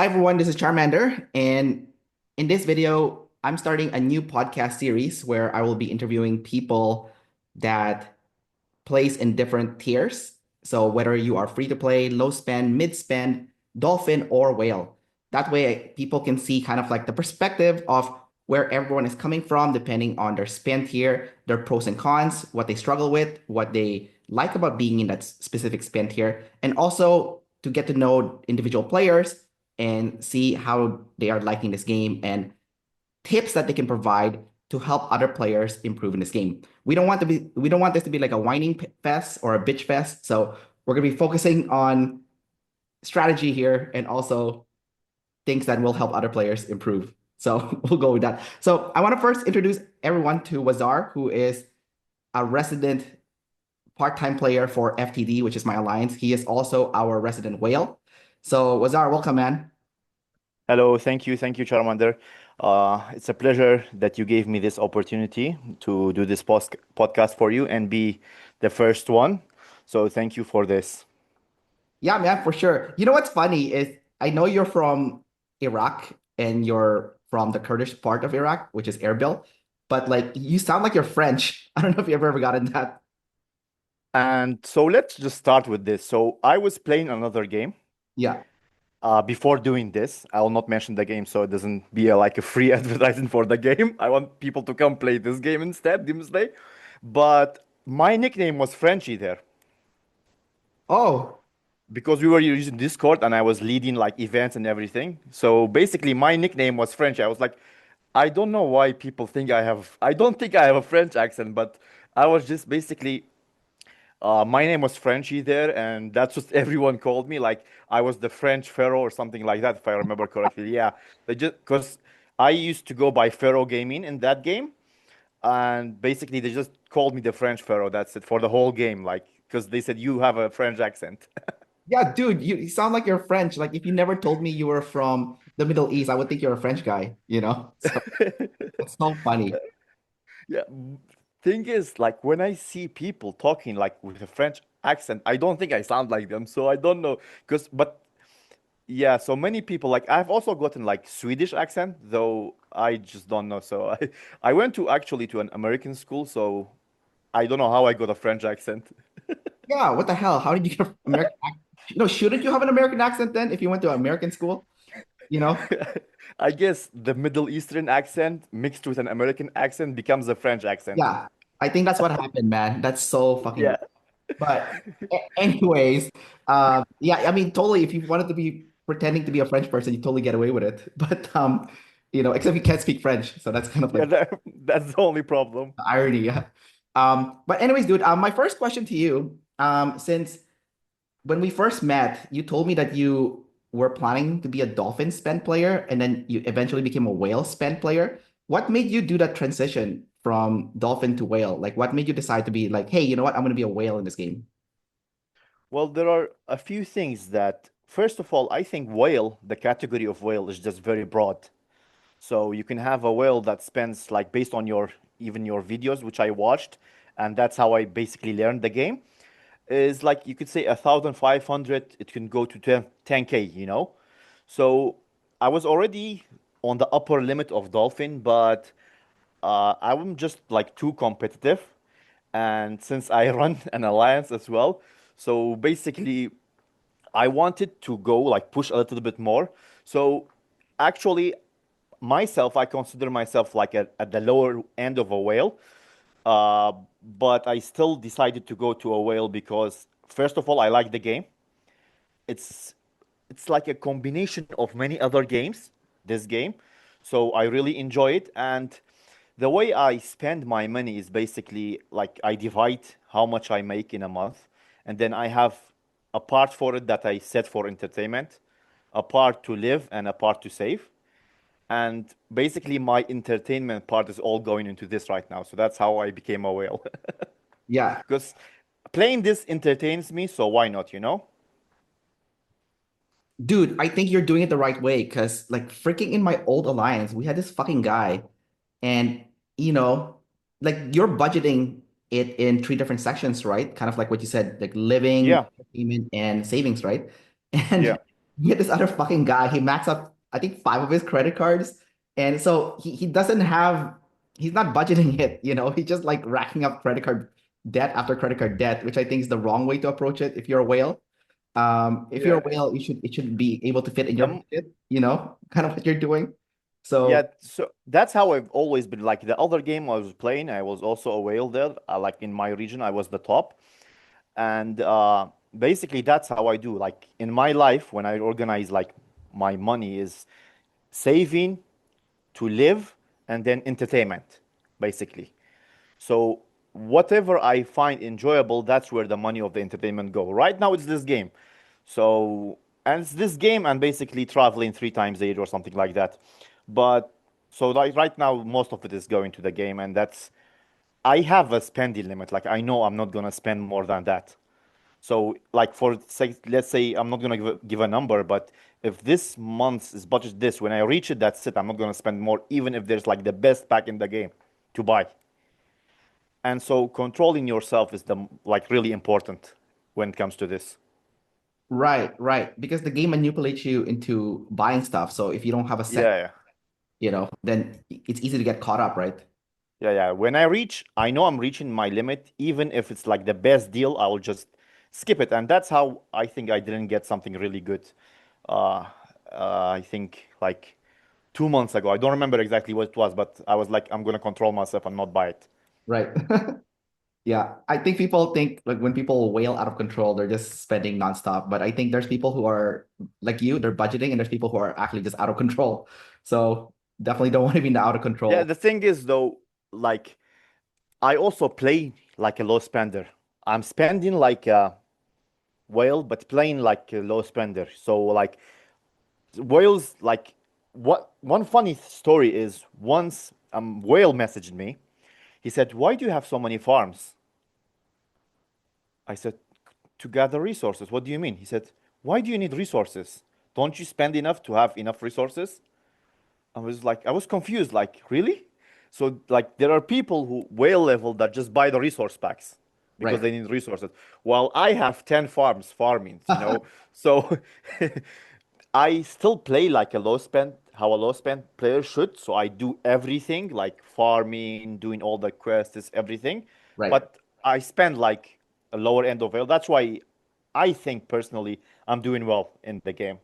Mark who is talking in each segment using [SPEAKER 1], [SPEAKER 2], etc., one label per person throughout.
[SPEAKER 1] Hi everyone, this is Charmander, and in this video, I'm starting a new podcast series where I will be interviewing people that plays in different tiers. So whether you are free to play, low spend, mid spend, dolphin, or whale. That way people can see kind of like the perspective of where everyone is coming from, depending on their spend tier, their pros and cons, what they struggle with, what they like about being in that specific spend tier, and also to get to know individual players and see how they are liking this game and tips that they can provide to help other players improve in this game. We don't want this to be like a whining fest or a bitch fest. So we're gonna be focusing on strategy here and also things that will help other players improve. So we'll go with that. So I want to first introduce everyone to Wazzar, who is a resident part-time player for FTD, which is my alliance. He is also our resident whale. So Wazzar, welcome, man.
[SPEAKER 2] Hello, thank you, Charmander. It's a pleasure that you gave me this opportunity to do this podcast for you and be the first one. So thank you for this.
[SPEAKER 1] Yeah, man, for sure. You know what's funny is I know you're from Iraq and you're from the Kurdish part of Iraq, which is Erbil, but like you sound like you're French. I don't know if you ever gotten that.
[SPEAKER 2] And so let's just start with this. So I was playing another game
[SPEAKER 1] Yeah.
[SPEAKER 2] before doing this. I will not mention the game so it doesn't be like a free advertising for the game. I want people to come play this game instead, Doomsday. But my nickname was Frenchy there.
[SPEAKER 1] Oh,
[SPEAKER 2] Because we were using Discord and I was leading like events and everything. So basically, my nickname was French. I was like, I don't know why people think I don't think I have a French accent, but I was just basically, my name was Frenchy there, and that's what everyone called me. Like I was the French Pharaoh or something like that, if I remember correctly. Yeah, they just because I used to go by Pharaoh Gaming in that game, and basically they just called me the French Pharaoh. That's it for the whole game, like because they said you have a French accent.
[SPEAKER 1] yeah, dude, you sound like you're French. Like if you never told me you were from the Middle East, I would think you're a French guy, you know? So it's so funny.
[SPEAKER 2] Yeah, thing is, like when I see people talking like with a French accent, I don't think I sound like them. So I don't know, but yeah, so many people like I've also gotten like Swedish accent, though I just don't know. So I went to actually to an American school, so I don't know how I got a French accent.
[SPEAKER 1] Yeah, what the hell? How did you get an American accent? No, shouldn't you have an American accent then if you went to American school? You know?
[SPEAKER 2] I guess the Middle Eastern accent mixed with an American accent becomes a French accent.
[SPEAKER 1] Yeah, I think that's what happened, man. That's so fucking
[SPEAKER 2] Yeah.
[SPEAKER 1] weird. But anyways, yeah, I mean, totally. If you wanted to be pretending to be a French person, you totally get away with it. But except you can't speak French, so that's kind of
[SPEAKER 2] Yeah,
[SPEAKER 1] like
[SPEAKER 2] that's the only problem.
[SPEAKER 1] the irony. Yeah. But anyways, dude, my first question to you, since when we first met, you told me that you were planning to be a dolphin spend player, and then you eventually became a whale spend player. What made you do that transition from dolphin to whale? Like, what made you decide to be like, hey, you know what? I'm going to be a whale in this game.
[SPEAKER 2] Well, there are a few things that, first of all, I think whale, the category of whale is just very broad. So you can have a whale that spends like based on your even your videos, which I watched, and that's how I basically learned the game, is like you could say 1,500, it can go to 10K, you know? So I was already on the upper limit of dolphin, but I'm just like too competitive. And since I run an alliance as well, so basically I wanted to go like push a little bit more. So actually, myself, I consider myself like at the lower end of a whale. Uh, but I still decided to go to a whale because first of all, I like the game. It's it's like a combination of many other games, this game. So I really enjoy it. And the way I spend my money is basically like I divide how much I make in a month, and then I have a part for it that I set for entertainment, a part to live, and a part to save. And basically, my entertainment part is all going into this right now. So that's how I became a whale.
[SPEAKER 1] Yeah,
[SPEAKER 2] Because playing this entertains me, so why not, you know?
[SPEAKER 1] dude, I think you're doing it the right way because, like, freaking in my old alliance, we had this fucking guy, and you know, like, you're budgeting it in three different sections, right? Kind of like what you said, like living,
[SPEAKER 2] Yeah,
[SPEAKER 1] entertainment, and savings, right?
[SPEAKER 2] yeah.
[SPEAKER 1] And he had this other fucking guy. He maxed up, I think, five of his credit cards. And so he doesn't have, he's not budgeting it, he's just like racking up credit card debt after credit card debt, which I think is the wrong way to approach it if you're a whale. If you're
[SPEAKER 2] Yeah.
[SPEAKER 1] a whale, it should be able to fit in your
[SPEAKER 2] The,
[SPEAKER 1] budget, kind of what you're doing.
[SPEAKER 2] yeah,
[SPEAKER 1] So
[SPEAKER 2] so that's how I've always been. Like the other game I was playing, I was also a whale there. Like in my region, I was the top. And basically, that's how I do. Like in my life, when I organize like my money is saving to live and then entertainment, basically. So whatever I find enjoyable, that's where the money of the entertainment go. Right now, it's this game. So and it's this game and basically traveling 3 times a year or something like that. But so like right now, most of it is going to the game, and that's I have a spending limit. Like I know I'm not gonna spend more than that. So, like for say, let's say I'm not gonna give a number, but if this month's budget this, when I reach it, that's it. I'm not gonna spend more, even if there's like the best pack in the game to buy. And so, controlling yourself is the like really important when it comes to this.
[SPEAKER 1] right, right. Because the game manipulates you into buying stuff. So if you don't have a set,
[SPEAKER 2] Yeah,
[SPEAKER 1] then it's easy to get caught up, right?
[SPEAKER 2] yeah. When I reach, I know I'm reaching my limit. Even if it's like the best deal, I will just skip it. And that's how I think I didn't get something really good. Uh, I think like 2 months ago. I don't remember exactly what it was, but I was like, I'm gonna control myself and not buy it.
[SPEAKER 1] Right. Yeah, I think people think like when people wail out of control, they're just spending nonstop. But I think there's people who are like you, they're budgeting, and there's people who are actually just out of control. So definitely don't want to be in the out of
[SPEAKER 2] Yeah,
[SPEAKER 1] control.
[SPEAKER 2] the thing is though, like I also play like a low spender. I'm spending like a whale, but playing like a low spender. So like whales, like what one funny story is once whale messaged me. He said, "Why do you have so many farms?" I said, "To gather resources." What do you mean? He said, "Why do you need resources? Don't you spend enough to have enough resources?" I was confused, like, really? So, like, there are people who whale level that just buy the resource packs because
[SPEAKER 1] Right.
[SPEAKER 2] they need resources. While I have 10 farms farming. So I still play like a low spend, how a low spend player should. So I do everything like farming, doing all the quests, everything.
[SPEAKER 1] Right.
[SPEAKER 2] But I spend like a lower end of whale. That's why I think personally I'm doing well in the game.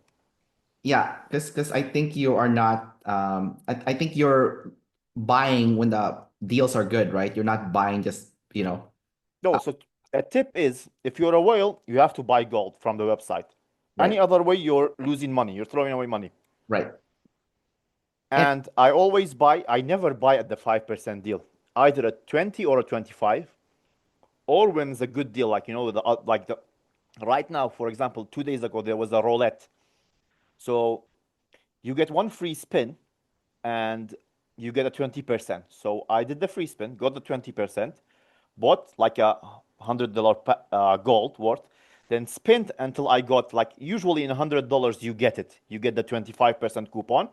[SPEAKER 1] Yeah, because I think you are not I think you're buying when the deals are good, right? You're not buying just,
[SPEAKER 2] No,
[SPEAKER 1] uh,
[SPEAKER 2] so a tip is if you're a whale, you have to buy gold from the website. Any
[SPEAKER 1] right,
[SPEAKER 2] other way, you're losing money. You're throwing away money.
[SPEAKER 1] right. And
[SPEAKER 2] And I never buy at the 5% deal, either a 20 or a 25, or when it's a good deal, like, right now, for example, 2 days ago, there was a roulette. So you get one free spin and you get a 20%. So I did the free spin, got the 20%, bought like $100 gold worth, then spent until I got like usually in $100 you get it. You get the 25% coupon.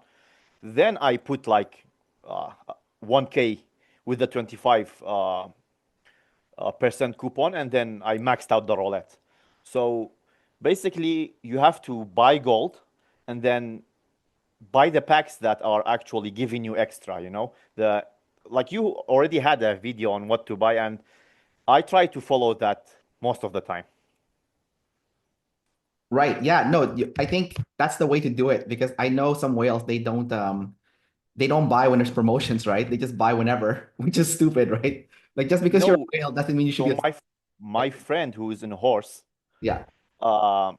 [SPEAKER 2] Then I put like 1K with the 25 percent coupon, and then I maxed out the roulette. So basically, you have to buy gold and then buy the packs that are actually giving you extra, the like you already had a video on what to buy, and I try to follow that most of the time.
[SPEAKER 1] right, yeah, no, I think that's the way to do it because I know some whales they don't buy when there's promotions, right? They just buy whenever, which is stupid, right? Like just because you're
[SPEAKER 2] No,
[SPEAKER 1] a whale doesn't mean you should
[SPEAKER 2] so
[SPEAKER 1] be
[SPEAKER 2] my friend who is in a horse,
[SPEAKER 1] yeah.
[SPEAKER 2] uh,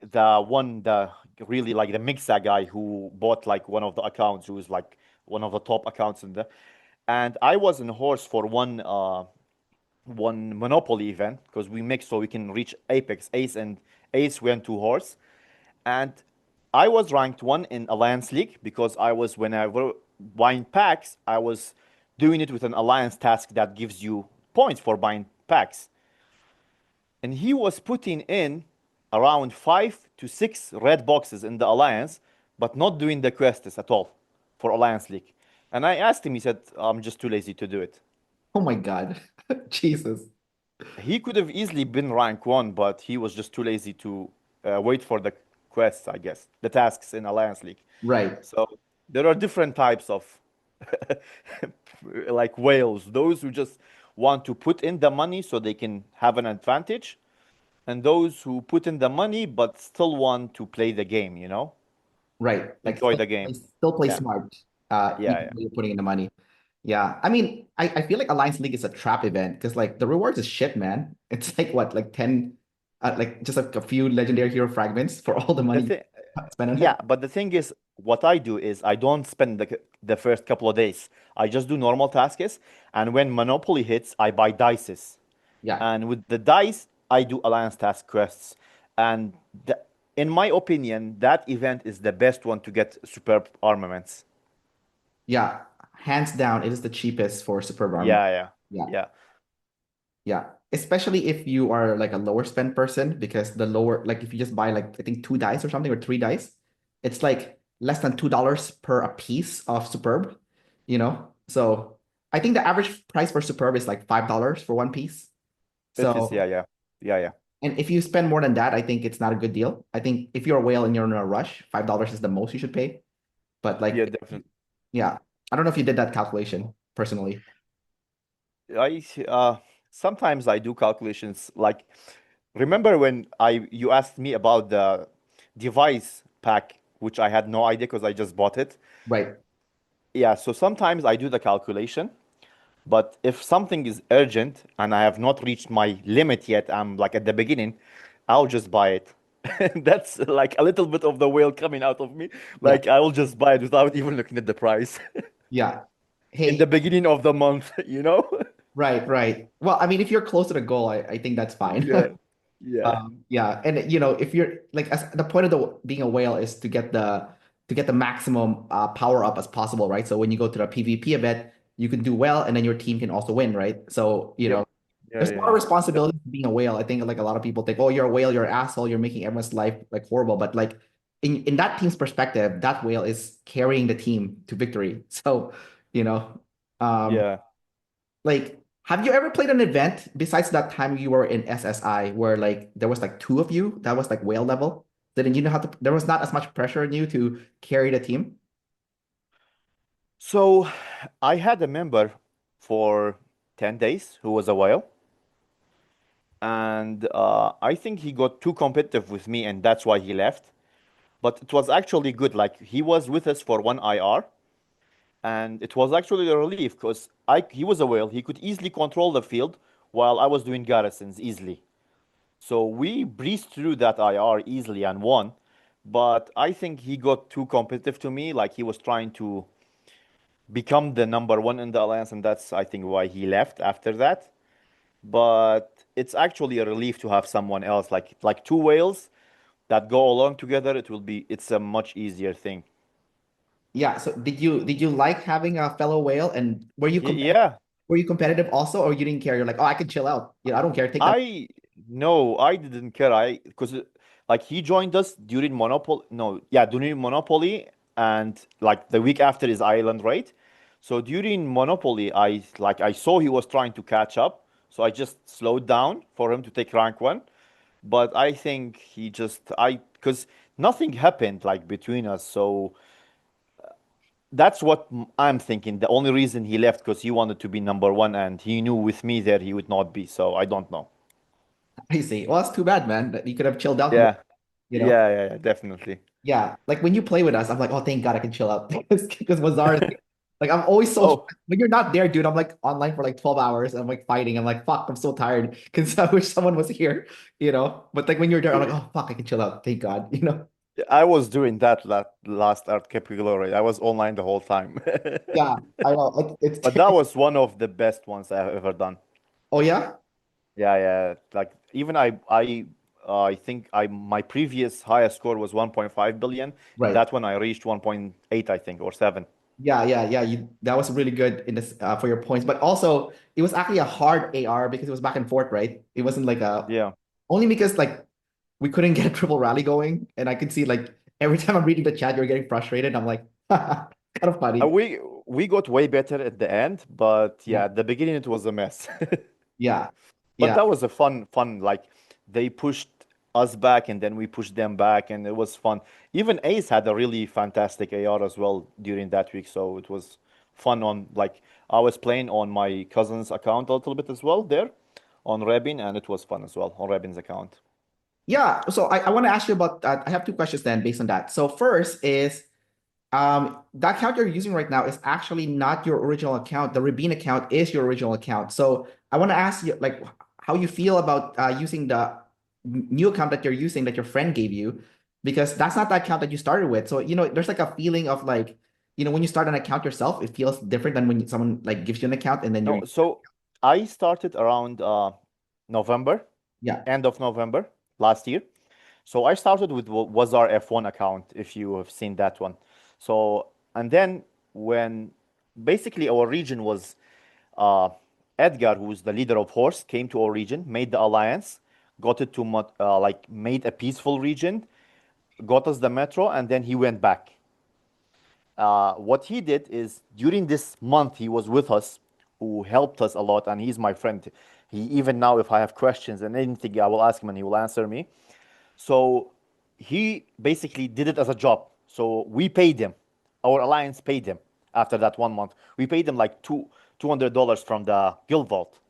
[SPEAKER 2] the really like the Mixa guy who bought like one of the accounts, who is like one of the top accounts in the, and I was in horse for one Monopoly event because we mixed so we can reach Apex. Ace went to horse, and I was ranked one in Alliance League because I was whenever buying packs, I was doing it with an Alliance task that gives you points for buying packs, and he was putting in around 5 to 6 red boxes in the Alliance, but not doing the quests at all for Alliance League. And I asked him, he said, "I'm just too lazy to do it."
[SPEAKER 1] Oh my God. Jesus.
[SPEAKER 2] He could have easily been rank one, but he was just too lazy to wait for the quests, I guess, the tasks in Alliance League.
[SPEAKER 1] Right.
[SPEAKER 2] So there are different types of like whales, those who just want to put in the money so they can have an advantage, and those who put in the money but still want to play the game,
[SPEAKER 1] Right. Like
[SPEAKER 2] enjoy the game.
[SPEAKER 1] still play
[SPEAKER 2] Yeah,
[SPEAKER 1] smart,
[SPEAKER 2] yeah,
[SPEAKER 1] even
[SPEAKER 2] yeah.
[SPEAKER 1] though you're putting in the money. Yeah. I mean, I feel like Alliance League is a trap event because like the rewards is shit, man. It's like what, like 10, like just like a few legendary hero fragments for all the
[SPEAKER 2] The
[SPEAKER 1] money
[SPEAKER 2] thing,
[SPEAKER 1] you spend on
[SPEAKER 2] yeah,
[SPEAKER 1] it.
[SPEAKER 2] but the thing is, what I do is I don't spend the first couple of days. I just do normal tasks, and when Monopoly hits, I buy dices.
[SPEAKER 1] Yeah.
[SPEAKER 2] And with the dice, I do alliance task quests. And the, in my opinion, that event is the best one to get superb armaments.
[SPEAKER 1] Yeah. Hands down, it is the cheapest for Superb Armor.
[SPEAKER 2] Yeah, yeah,
[SPEAKER 1] Yeah.
[SPEAKER 2] yeah.
[SPEAKER 1] Yeah. Especially if you are like a lower spend person, because the lower, like if you just buy like I think two dice or something or three dice, it's like less than $2 per a piece of Superb, you know? So I think the average price for Superb is like $5 for one piece.
[SPEAKER 2] It is, yeah,
[SPEAKER 1] So,
[SPEAKER 2] yeah, yeah, yeah,
[SPEAKER 1] and if you spend more than that, I think it's not a good deal. I think if you're a whale and you're in a rush, $5 is the most you should pay. But
[SPEAKER 2] yeah,
[SPEAKER 1] like,
[SPEAKER 2] definitely.
[SPEAKER 1] yeah, I don't know if you did that calculation personally.
[SPEAKER 2] I sometimes I do calculations. Like, remember when I you asked me about the device pack, which I had no idea because I just bought it.
[SPEAKER 1] Right.
[SPEAKER 2] Yeah, so sometimes I do the calculation. But if something is urgent and I have not reached my limit yet, I'm like at the beginning, I'll just buy it. That's like a little bit of the whale coming out of me.
[SPEAKER 1] Yeah.
[SPEAKER 2] Like I will just buy it without even looking at the price
[SPEAKER 1] Yeah.
[SPEAKER 2] in the
[SPEAKER 1] Hey,
[SPEAKER 2] beginning of the month?
[SPEAKER 1] right, right. Well, I mean, if you're close to the goal, I think that's fine.
[SPEAKER 2] Yeah. Yeah.
[SPEAKER 1] Yeah, and you know, if you're like, as the point of being a whale is to get the maximum power up as possible, right? So when you go to the PvP event, you can do well, and then your team can also win, right? So you
[SPEAKER 2] Yep.
[SPEAKER 1] know,
[SPEAKER 2] Yeah,
[SPEAKER 1] there's a
[SPEAKER 2] yeah,
[SPEAKER 1] lot of
[SPEAKER 2] yeah.
[SPEAKER 1] responsibility for being a whale. I think like a lot of people think, oh, you're a whale, you're an asshole, you're making everyone's life like horrible, but like in that team's perspective, that whale is carrying the team to victory. So you know, um,
[SPEAKER 2] Yeah.
[SPEAKER 1] like, have you ever played an event besides that time you were in SSI where like there was like two of you that was like whale level? Didn't you know how to, there was not as much pressure on you to carry the team?
[SPEAKER 2] So I had a member for 10 days who was a whale. And I think he got too competitive with me, and that's why he left. But it was actually good. Like he was with us for one IR, and it was actually a relief because I he was a whale. He could easily control the field while I was doing garrisons easily. So we breezed through that IR easily and won. But I think he got too competitive to me. Like he was trying to become the number one in the alliance, and that's I think why he left after that. But it's actually a relief to have someone else, like two whales that go along together. It's a much easier thing.
[SPEAKER 1] Yeah. So did you like having a fellow whale and
[SPEAKER 2] Yeah,
[SPEAKER 1] were you competitive also or you didn't care? You're like, oh, I can chill out. You know, I don't care. Take that.
[SPEAKER 2] I no, I didn't care. I because like he joined us during Monopoly. No, yeah, during Monopoly, and like the week after his island raid. So during Monopoly, I saw he was trying to catch up, so I just slowed down for him to take rank one. But I think he just I because nothing happened like between us, so that's what I'm thinking. The only reason he left because he wanted to be number one, and he knew with me there he would not be. So I don't know.
[SPEAKER 1] I see. Well, it's too bad, man. That you could have chilled out more,
[SPEAKER 2] Yeah,
[SPEAKER 1] you know?
[SPEAKER 2] yeah, yeah, yeah, definitely.
[SPEAKER 1] Yeah, like when you play with us, I'm like, oh, thank God I can chill out because Wazzar is like I'm always so
[SPEAKER 2] Oh,
[SPEAKER 1] when you're not there, dude. I'm like online for like 12 hours. I'm like fighting. I'm like, fuck, I'm so tired because I wish someone was here, you know. But like when you're there, I'm like, oh fuck, I can chill out. Thank God, you know.
[SPEAKER 2] I was doing that last Art Glory. I was online the whole time.
[SPEAKER 1] Yeah, I know. It's
[SPEAKER 2] But that was one of the best ones I have ever done.
[SPEAKER 1] oh yeah,
[SPEAKER 2] Yeah, yeah. Like even I think I my previous highest score was 1.5 billion. In
[SPEAKER 1] right.
[SPEAKER 2] that one I reached 1.8, I think, or 7.
[SPEAKER 1] Yeah, yeah, yeah. That was really good in this for your points, but also it was actually a hard AR because it was back and forth, right? It wasn't like a
[SPEAKER 2] Yeah.
[SPEAKER 1] only because like we couldn't get a triple rally going, and I could see like every time I'm reading the chat, you're getting frustrated. I'm like, kind of
[SPEAKER 2] Uh,
[SPEAKER 1] funny.
[SPEAKER 2] we we got way better at the end, but
[SPEAKER 1] Yeah,
[SPEAKER 2] yeah, at the beginning it was a mess.
[SPEAKER 1] yeah,
[SPEAKER 2] But
[SPEAKER 1] yeah,
[SPEAKER 2] that was a fun like they pushed. us back, and then we pushed them back, and it was fun. Even Ace had a really fantastic AR as well during that week, so it was fun. On like I was playing on my cousin's account a little bit as well there on Rebin, and it was fun as well on Rebin's account.
[SPEAKER 1] Yeah, so I want to ask you about that. I have two questions then based on that. So first is that account you're using right now is actually not your original account. The Rabin account is your original account. So I want to ask you like how you feel about using the new account that you're using that your friend gave you, because that's not the account that you started with. So there's like a feeling of like when you start an account yourself, it feels different than when someone like gives you an account and then you're
[SPEAKER 2] No, so I started around November,
[SPEAKER 1] yeah.
[SPEAKER 2] end of November last year. So I started with Wazzar F1 account, if you have seen that one. So, and then when basically our region was uh, Edgar, who's the leader of Horse, came to our region, made the alliance, got it to like made a peaceful region, got us the metro, and then he went back. What he did is during this month he was with us, who helped us a lot, and he's my friend. He even now, if I have questions and anything, I will ask him and he will answer me. So he basically did it as a job. So we paid him. Our alliance paid him after that 1 month. We paid him like $200 from the guild vault.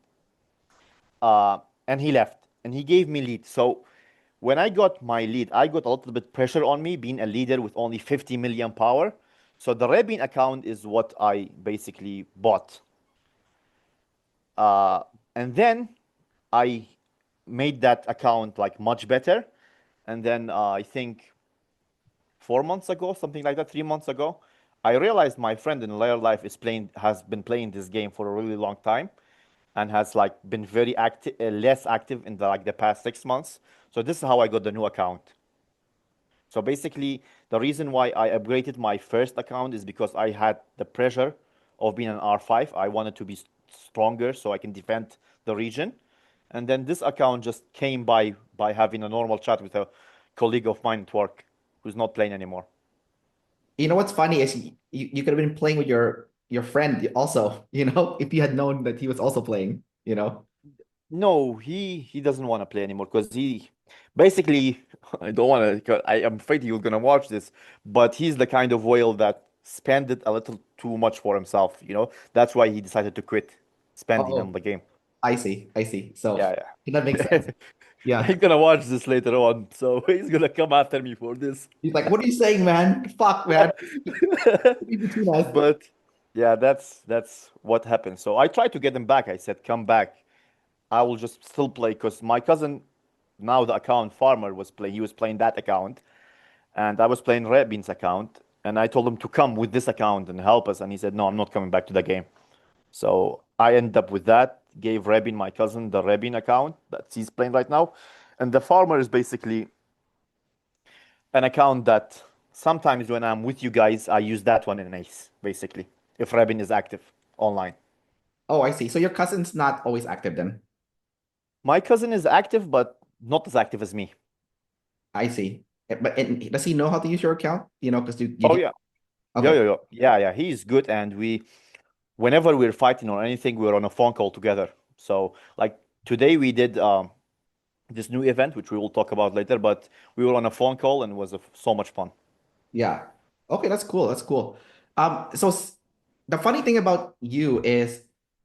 [SPEAKER 2] And he left. And he gave me lead. So when I got my lead, I got a little bit pressure on me being a leader with only 50 million power. So the Rebin account is what I basically bought. Uh, and then I made that account like much better. And then I think 4 months ago, something like that, 3 months ago, I realized my friend in real life has been playing this game for a really long time, and has like been very active, less active in the past 6 months. So this is how I got the new account. So basically, the reason why I upgraded my first account is because I had the pressure of being an R5. I wanted to be stronger so I can defend the region. And then this account just came by having a normal chat with a colleague of mine at work who's not playing anymore.
[SPEAKER 1] You know what's funny is you could have been playing with your friend also, if you had known that he was also playing.
[SPEAKER 2] No, he doesn't want to play anymore because he basically I don't want to. I am afraid you're gonna watch this, but he's the kind of whale that spent it a little too much for himself. That's why he decided to quit spending on
[SPEAKER 1] Oh,
[SPEAKER 2] the game.
[SPEAKER 1] I see. I see. So
[SPEAKER 2] Yeah,
[SPEAKER 1] that makes
[SPEAKER 2] yeah.
[SPEAKER 1] sense. Yeah.
[SPEAKER 2] He's gonna watch this later on, so he's gonna come after me for this.
[SPEAKER 1] He's like, what are you saying, man? Fuck, man. Keep it between us.
[SPEAKER 2] But yeah, that's what happened. So I tried to get him back. I said, "Come back. I will just still play," because my cousin, now the account farmer, was playing. He was playing that account, and I was playing Red Bean's account. And I told him to come with this account and help us, and he said, "No, I'm not coming back to the game." So I ended up with that. Gave Rebin, my cousin, the Rebin account that he's playing right now, and the farmer is basically an account that sometimes when I'm with you guys, I use that one in Ace, basically, if Rebin is active online.
[SPEAKER 1] Oh, I see. So your cousin's not always active then.
[SPEAKER 2] My cousin is active, but not as active as me.
[SPEAKER 1] I see. But does he know how to use your account? Because you
[SPEAKER 2] Oh
[SPEAKER 1] get
[SPEAKER 2] yeah, yeah,
[SPEAKER 1] okay.
[SPEAKER 2] yeah, yeah, yeah, yeah. He's good, and whenever we're fighting or anything, we're on a phone call together. So like today we did this new event, which we will talk about later, but we were on a phone call and it was so much fun.
[SPEAKER 1] Yeah. Okay, that's cool. That's cool. So the funny thing about you is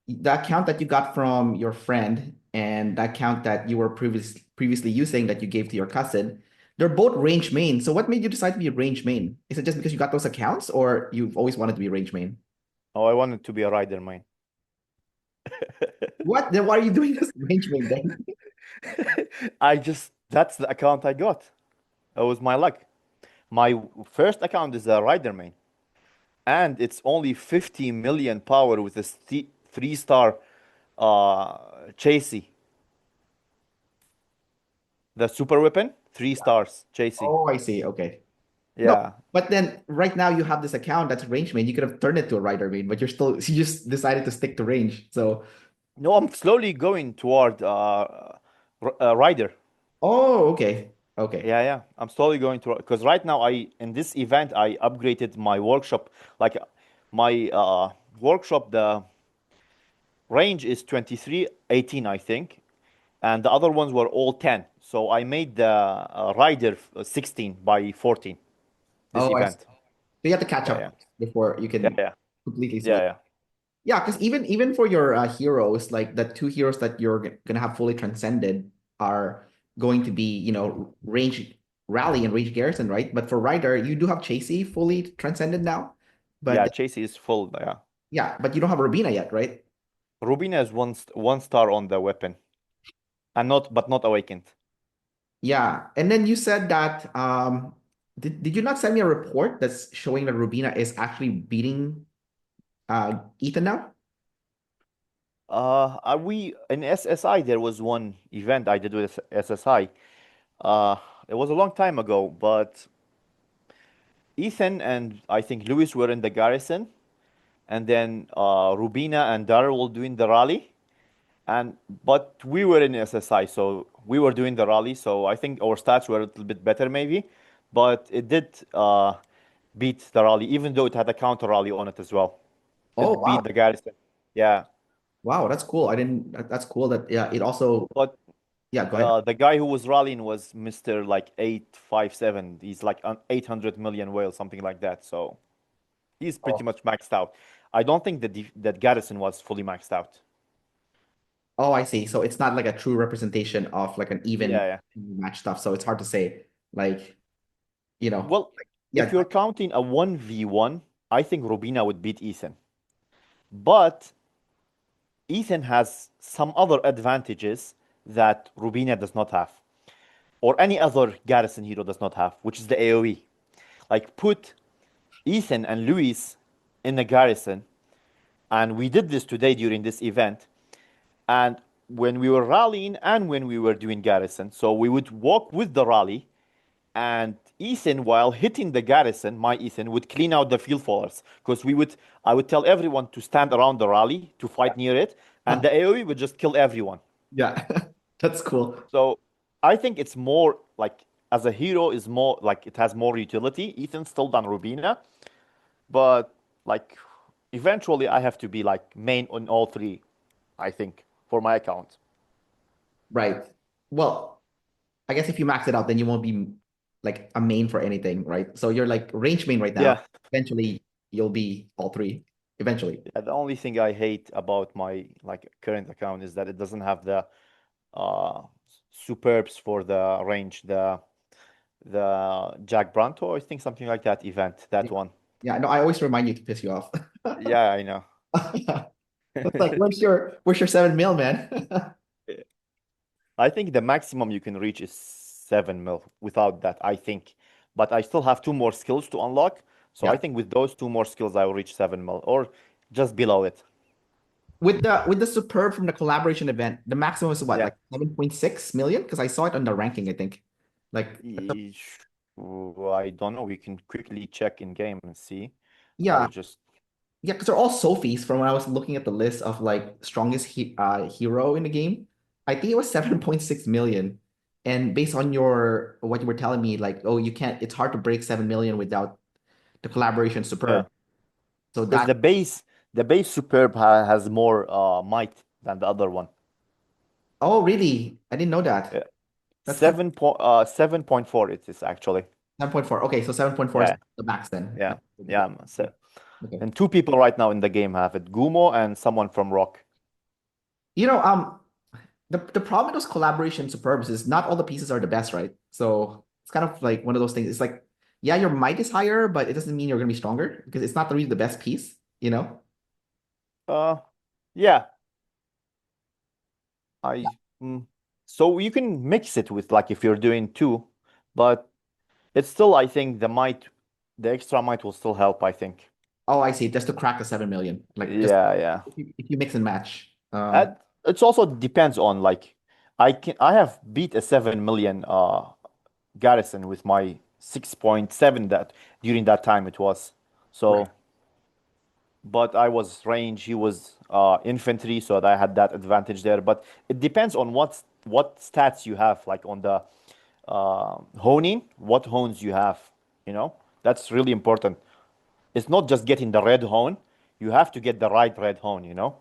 [SPEAKER 1] the account that you got from your friend and the account that you were previously using that you gave to your cousin, they're both range main. So what made you decide to be a range main? Is it just because you got those accounts or you've always wanted to be a range main?
[SPEAKER 2] Oh, I wanted to be a rider, man.
[SPEAKER 1] What? Then why are you doing this range main then?
[SPEAKER 2] That's the account I got. It was my luck. My first account is a rider main, and it's only 50 million power with a 3-star chasey. The super weapon, 3 stars chasey.
[SPEAKER 1] Oh, I see. Okay. No,
[SPEAKER 2] Yeah.
[SPEAKER 1] but then right now you have this account that's range main. You could have turned it to a rider main, but you just decided to stick to range. So,
[SPEAKER 2] No, I'm slowly going toward rider.
[SPEAKER 1] oh, okay. Okay.
[SPEAKER 2] Yeah, yeah. I'm slowly going to because right now in this event I upgraded my workshop. Like my workshop, the range is 2318, I think, and the other ones were all 10. So I made the rider 16 by 14 this
[SPEAKER 1] Oh, I see.
[SPEAKER 2] event.
[SPEAKER 1] So you have to catch
[SPEAKER 2] Yeah,
[SPEAKER 1] up
[SPEAKER 2] yeah,
[SPEAKER 1] before you
[SPEAKER 2] yeah,
[SPEAKER 1] can
[SPEAKER 2] yeah,
[SPEAKER 1] completely
[SPEAKER 2] yeah,
[SPEAKER 1] switch.
[SPEAKER 2] yeah.
[SPEAKER 1] Yeah, because even for your heroes, like the two heroes that you're gonna have fully transcended are going to be, range rally and range garrison, right? But for Ryder, you do have Chasey fully transcended now.
[SPEAKER 2] Yeah,
[SPEAKER 1] But
[SPEAKER 2] Chase is full. Yeah,
[SPEAKER 1] yeah, but you don't have Rubina yet, right?
[SPEAKER 2] Rubina has one star on the weapon, and not awakened.
[SPEAKER 1] Yeah. And then you said that did you not send me a report that's showing that Rubina is actually beating Ethan now?
[SPEAKER 2] We in SSI there was one event I did with SSI. Uh, it was a long time ago, but Ethan and I think Lewis were in the garrison, and then Rubina and Daryl were doing the rally. And but we were in SSI, so we were doing the rally. So I think our stats were a little bit better, maybe, but it did beat the rally, even though it had a counter rally on it as well.
[SPEAKER 1] Oh,
[SPEAKER 2] It
[SPEAKER 1] wow.
[SPEAKER 2] beat the garrison. Yeah,
[SPEAKER 1] Wow, that's cool. I didn't that's cool that yeah, it also
[SPEAKER 2] but
[SPEAKER 1] yeah, go ahead.
[SPEAKER 2] the guy who was rallying was Mr. like 857. He's like an 800 million whale, something like that. So he's pretty
[SPEAKER 1] Oh.
[SPEAKER 2] much maxed out. I don't think that garrison was fully maxed out.
[SPEAKER 1] Oh, I see. So it's not like a true representation of like an even
[SPEAKER 2] Yeah, yeah.
[SPEAKER 1] match stuff. So it's hard to say. Like,
[SPEAKER 2] Well, if
[SPEAKER 1] yeah.
[SPEAKER 2] you're counting a 1v1, I think Rubina would beat Ethan. But Ethan has some other advantages that Rubina does not have, or any other garrison hero does not have, which is the AoE. Like, put Ethan and Luis in the garrison, and we did this today during this event. And when we were rallying and when we were doing garrison, so we would walk with the rally, and Ethan, while hitting the garrison, my Ethan would clean out the field fallers because I would tell everyone to stand around the rally to fight near it, and
[SPEAKER 1] Huh.
[SPEAKER 2] the AoE would just kill everyone.
[SPEAKER 1] Yeah. That's cool.
[SPEAKER 2] So I think it's more like as a hero is more like it has more utility. Ethan's still done Rubina, but like eventually I have to be like main on all three, I think, for my account.
[SPEAKER 1] Right. Well, I guess if you max it out, then you won't be like a main for anything, right? So you're like range main right now.
[SPEAKER 2] Yeah.
[SPEAKER 1] Eventually, you'll be all three. Eventually.
[SPEAKER 2] Yeah, the only thing I hate about my like current account is that it doesn't have the uh superbs for the range, the Jack Branto, I think something like that event, that
[SPEAKER 1] Yeah.
[SPEAKER 2] one.
[SPEAKER 1] Yeah. No, I always remind you to piss you off.
[SPEAKER 2] Yeah, I know.
[SPEAKER 1] It's like, where's your 7 mil, man?
[SPEAKER 2] I think the maximum you can reach is 7 mil without that, I think. But I still have two more skills to unlock. So I
[SPEAKER 1] Yeah.
[SPEAKER 2] think with those two more skills, I will reach 7 mil or just below it.
[SPEAKER 1] With the superb from the collaboration event, the maximum is what,
[SPEAKER 2] Yeah.
[SPEAKER 1] like 7.6 million? Because I saw it on the ranking, I think. Like,
[SPEAKER 2] I don't know. We can quickly check in game and see.
[SPEAKER 1] yeah,
[SPEAKER 2] I'll just,
[SPEAKER 1] yeah, because they're all Sophies from when I was looking at the list of like strongest hero in the game. I think it was 7.6 million. And based on what you were telling me, like, oh, you can't, it's hard to break 7 million without the collaboration
[SPEAKER 2] yeah.
[SPEAKER 1] superb. So
[SPEAKER 2] Because
[SPEAKER 1] that,
[SPEAKER 2] the base superb has more might than the other one.
[SPEAKER 1] oh, really? I didn't know that.
[SPEAKER 2] Yeah.
[SPEAKER 1] That's kind of
[SPEAKER 2] 7.4 it is actually.
[SPEAKER 1] 7.4. Okay, so 7.4 is
[SPEAKER 2] Yeah.
[SPEAKER 1] the max then.
[SPEAKER 2] Yeah. Yeah. So,
[SPEAKER 1] Okay.
[SPEAKER 2] and two people right now in the game have it. Gumo and someone from Rock.
[SPEAKER 1] You know, um, the problem with those collaboration superbs is not all the pieces are the best, right? So it's kind of like one of those things. It's like, yeah, your might is higher, but it doesn't mean you're gonna be stronger because it's not really the best piece, you know?
[SPEAKER 2] Uh, yeah. I mm. So you can mix it with like if you're doing two, but it's still I think the extra might will still help, I think.
[SPEAKER 1] Oh, I see. Just to crack the 7 million. Like just
[SPEAKER 2] Yeah, yeah.
[SPEAKER 1] if you mix and match.
[SPEAKER 2] It's also depends on like I have beat a 7 million garrison with my 6.7 that during that time it was.
[SPEAKER 1] Right.
[SPEAKER 2] So but I was range, he was infantry, so I had that advantage there. But it depends on what stats you have, like on the honing, what hones you have. You know, that's really important. It's not just getting the red hone; you have to get the right red hone. You know.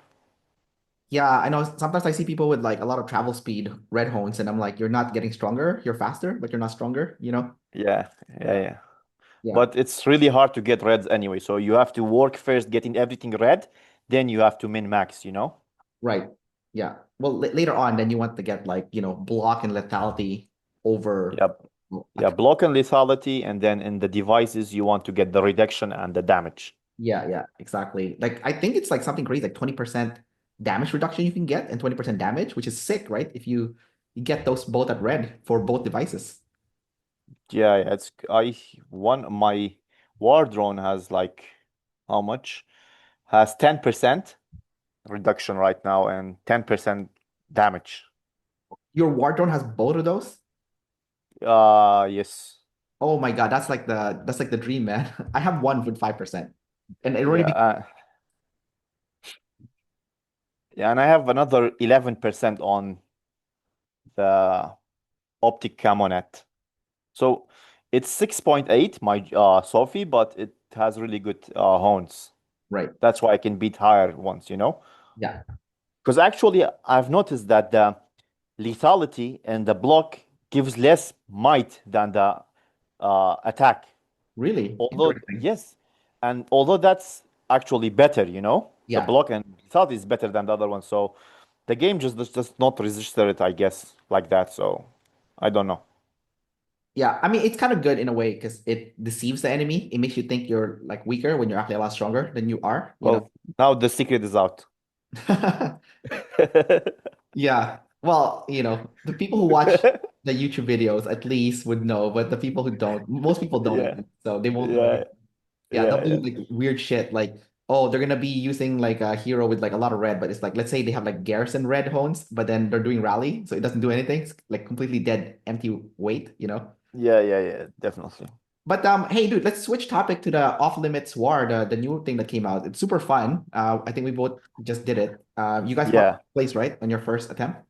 [SPEAKER 1] Yeah, I know sometimes I see people with like a lot of travel speed red hones, and I'm like, you're not getting stronger, you're faster, but you're not stronger, you know?
[SPEAKER 2] Yeah, yeah, yeah.
[SPEAKER 1] Yeah,
[SPEAKER 2] But it's really hard to get reds anyway. So you have to work first getting everything red, then you have to min max, you know?
[SPEAKER 1] right. Yeah. Well, later on, then you want to get like, block and lethality over
[SPEAKER 2] Yep. Yeah,
[SPEAKER 1] attack.
[SPEAKER 2] block and lethality, and then in the devices you want to get the reduction and the damage.
[SPEAKER 1] Yeah, yeah, exactly. Like I think it's like something crazy, like 20% damage reduction you can get and 20% damage, which is sick, right? If you get those both at red for both devices.
[SPEAKER 2] Yeah, yeah, it's I one my war drone has like how much? Has 10% reduction right now and 10% damage.
[SPEAKER 1] Your war drone has both of those?
[SPEAKER 2] Yes.
[SPEAKER 1] Oh my God, that's like the dream, man. I have one with 5%. And it already
[SPEAKER 2] Yeah,
[SPEAKER 1] be
[SPEAKER 2] yeah, and I have another 11% on the optic camonet. So it's 6.8 my Sophie, but it has really good horns.
[SPEAKER 1] right.
[SPEAKER 2] That's why I can beat higher ones, you know?
[SPEAKER 1] Yeah.
[SPEAKER 2] Because actually I've noticed that the lethality and the block gives less might than the attack.
[SPEAKER 1] Really
[SPEAKER 2] Although,
[SPEAKER 1] interesting.
[SPEAKER 2] yes, and although that's actually better, you know, the
[SPEAKER 1] Yeah.
[SPEAKER 2] block and lethality is better than the other one. So the game just does just not register it, I guess, like that. So I don't know.
[SPEAKER 1] Yeah. I mean, it's kind of good in a way because it deceives the enemy. It makes you think you're like weaker when you're actually a lot stronger than you are.
[SPEAKER 2] Well, now the secret is out.
[SPEAKER 1] Yeah. Well, the people who watch the YouTube videos at least would know, but the people who don't, most people don't at
[SPEAKER 2] Yeah,
[SPEAKER 1] least, so they won't know.
[SPEAKER 2] yeah,
[SPEAKER 1] Yeah, they'll
[SPEAKER 2] yeah,
[SPEAKER 1] do
[SPEAKER 2] yeah,
[SPEAKER 1] like weird shit like, oh, they're gonna be using like a hero with like a lot of red, but it's like let's say they have like Garrison red hones, but then they're doing rally, so it doesn't do anything. It's like completely dead, empty weight.
[SPEAKER 2] yeah, yeah, yeah, definitely.
[SPEAKER 1] But hey dude, let's switch topic to the off limits war, the new thing that came out. It's super fun. I think we both just did it. You guys got
[SPEAKER 2] Yeah,
[SPEAKER 1] place, right, on your first attempt?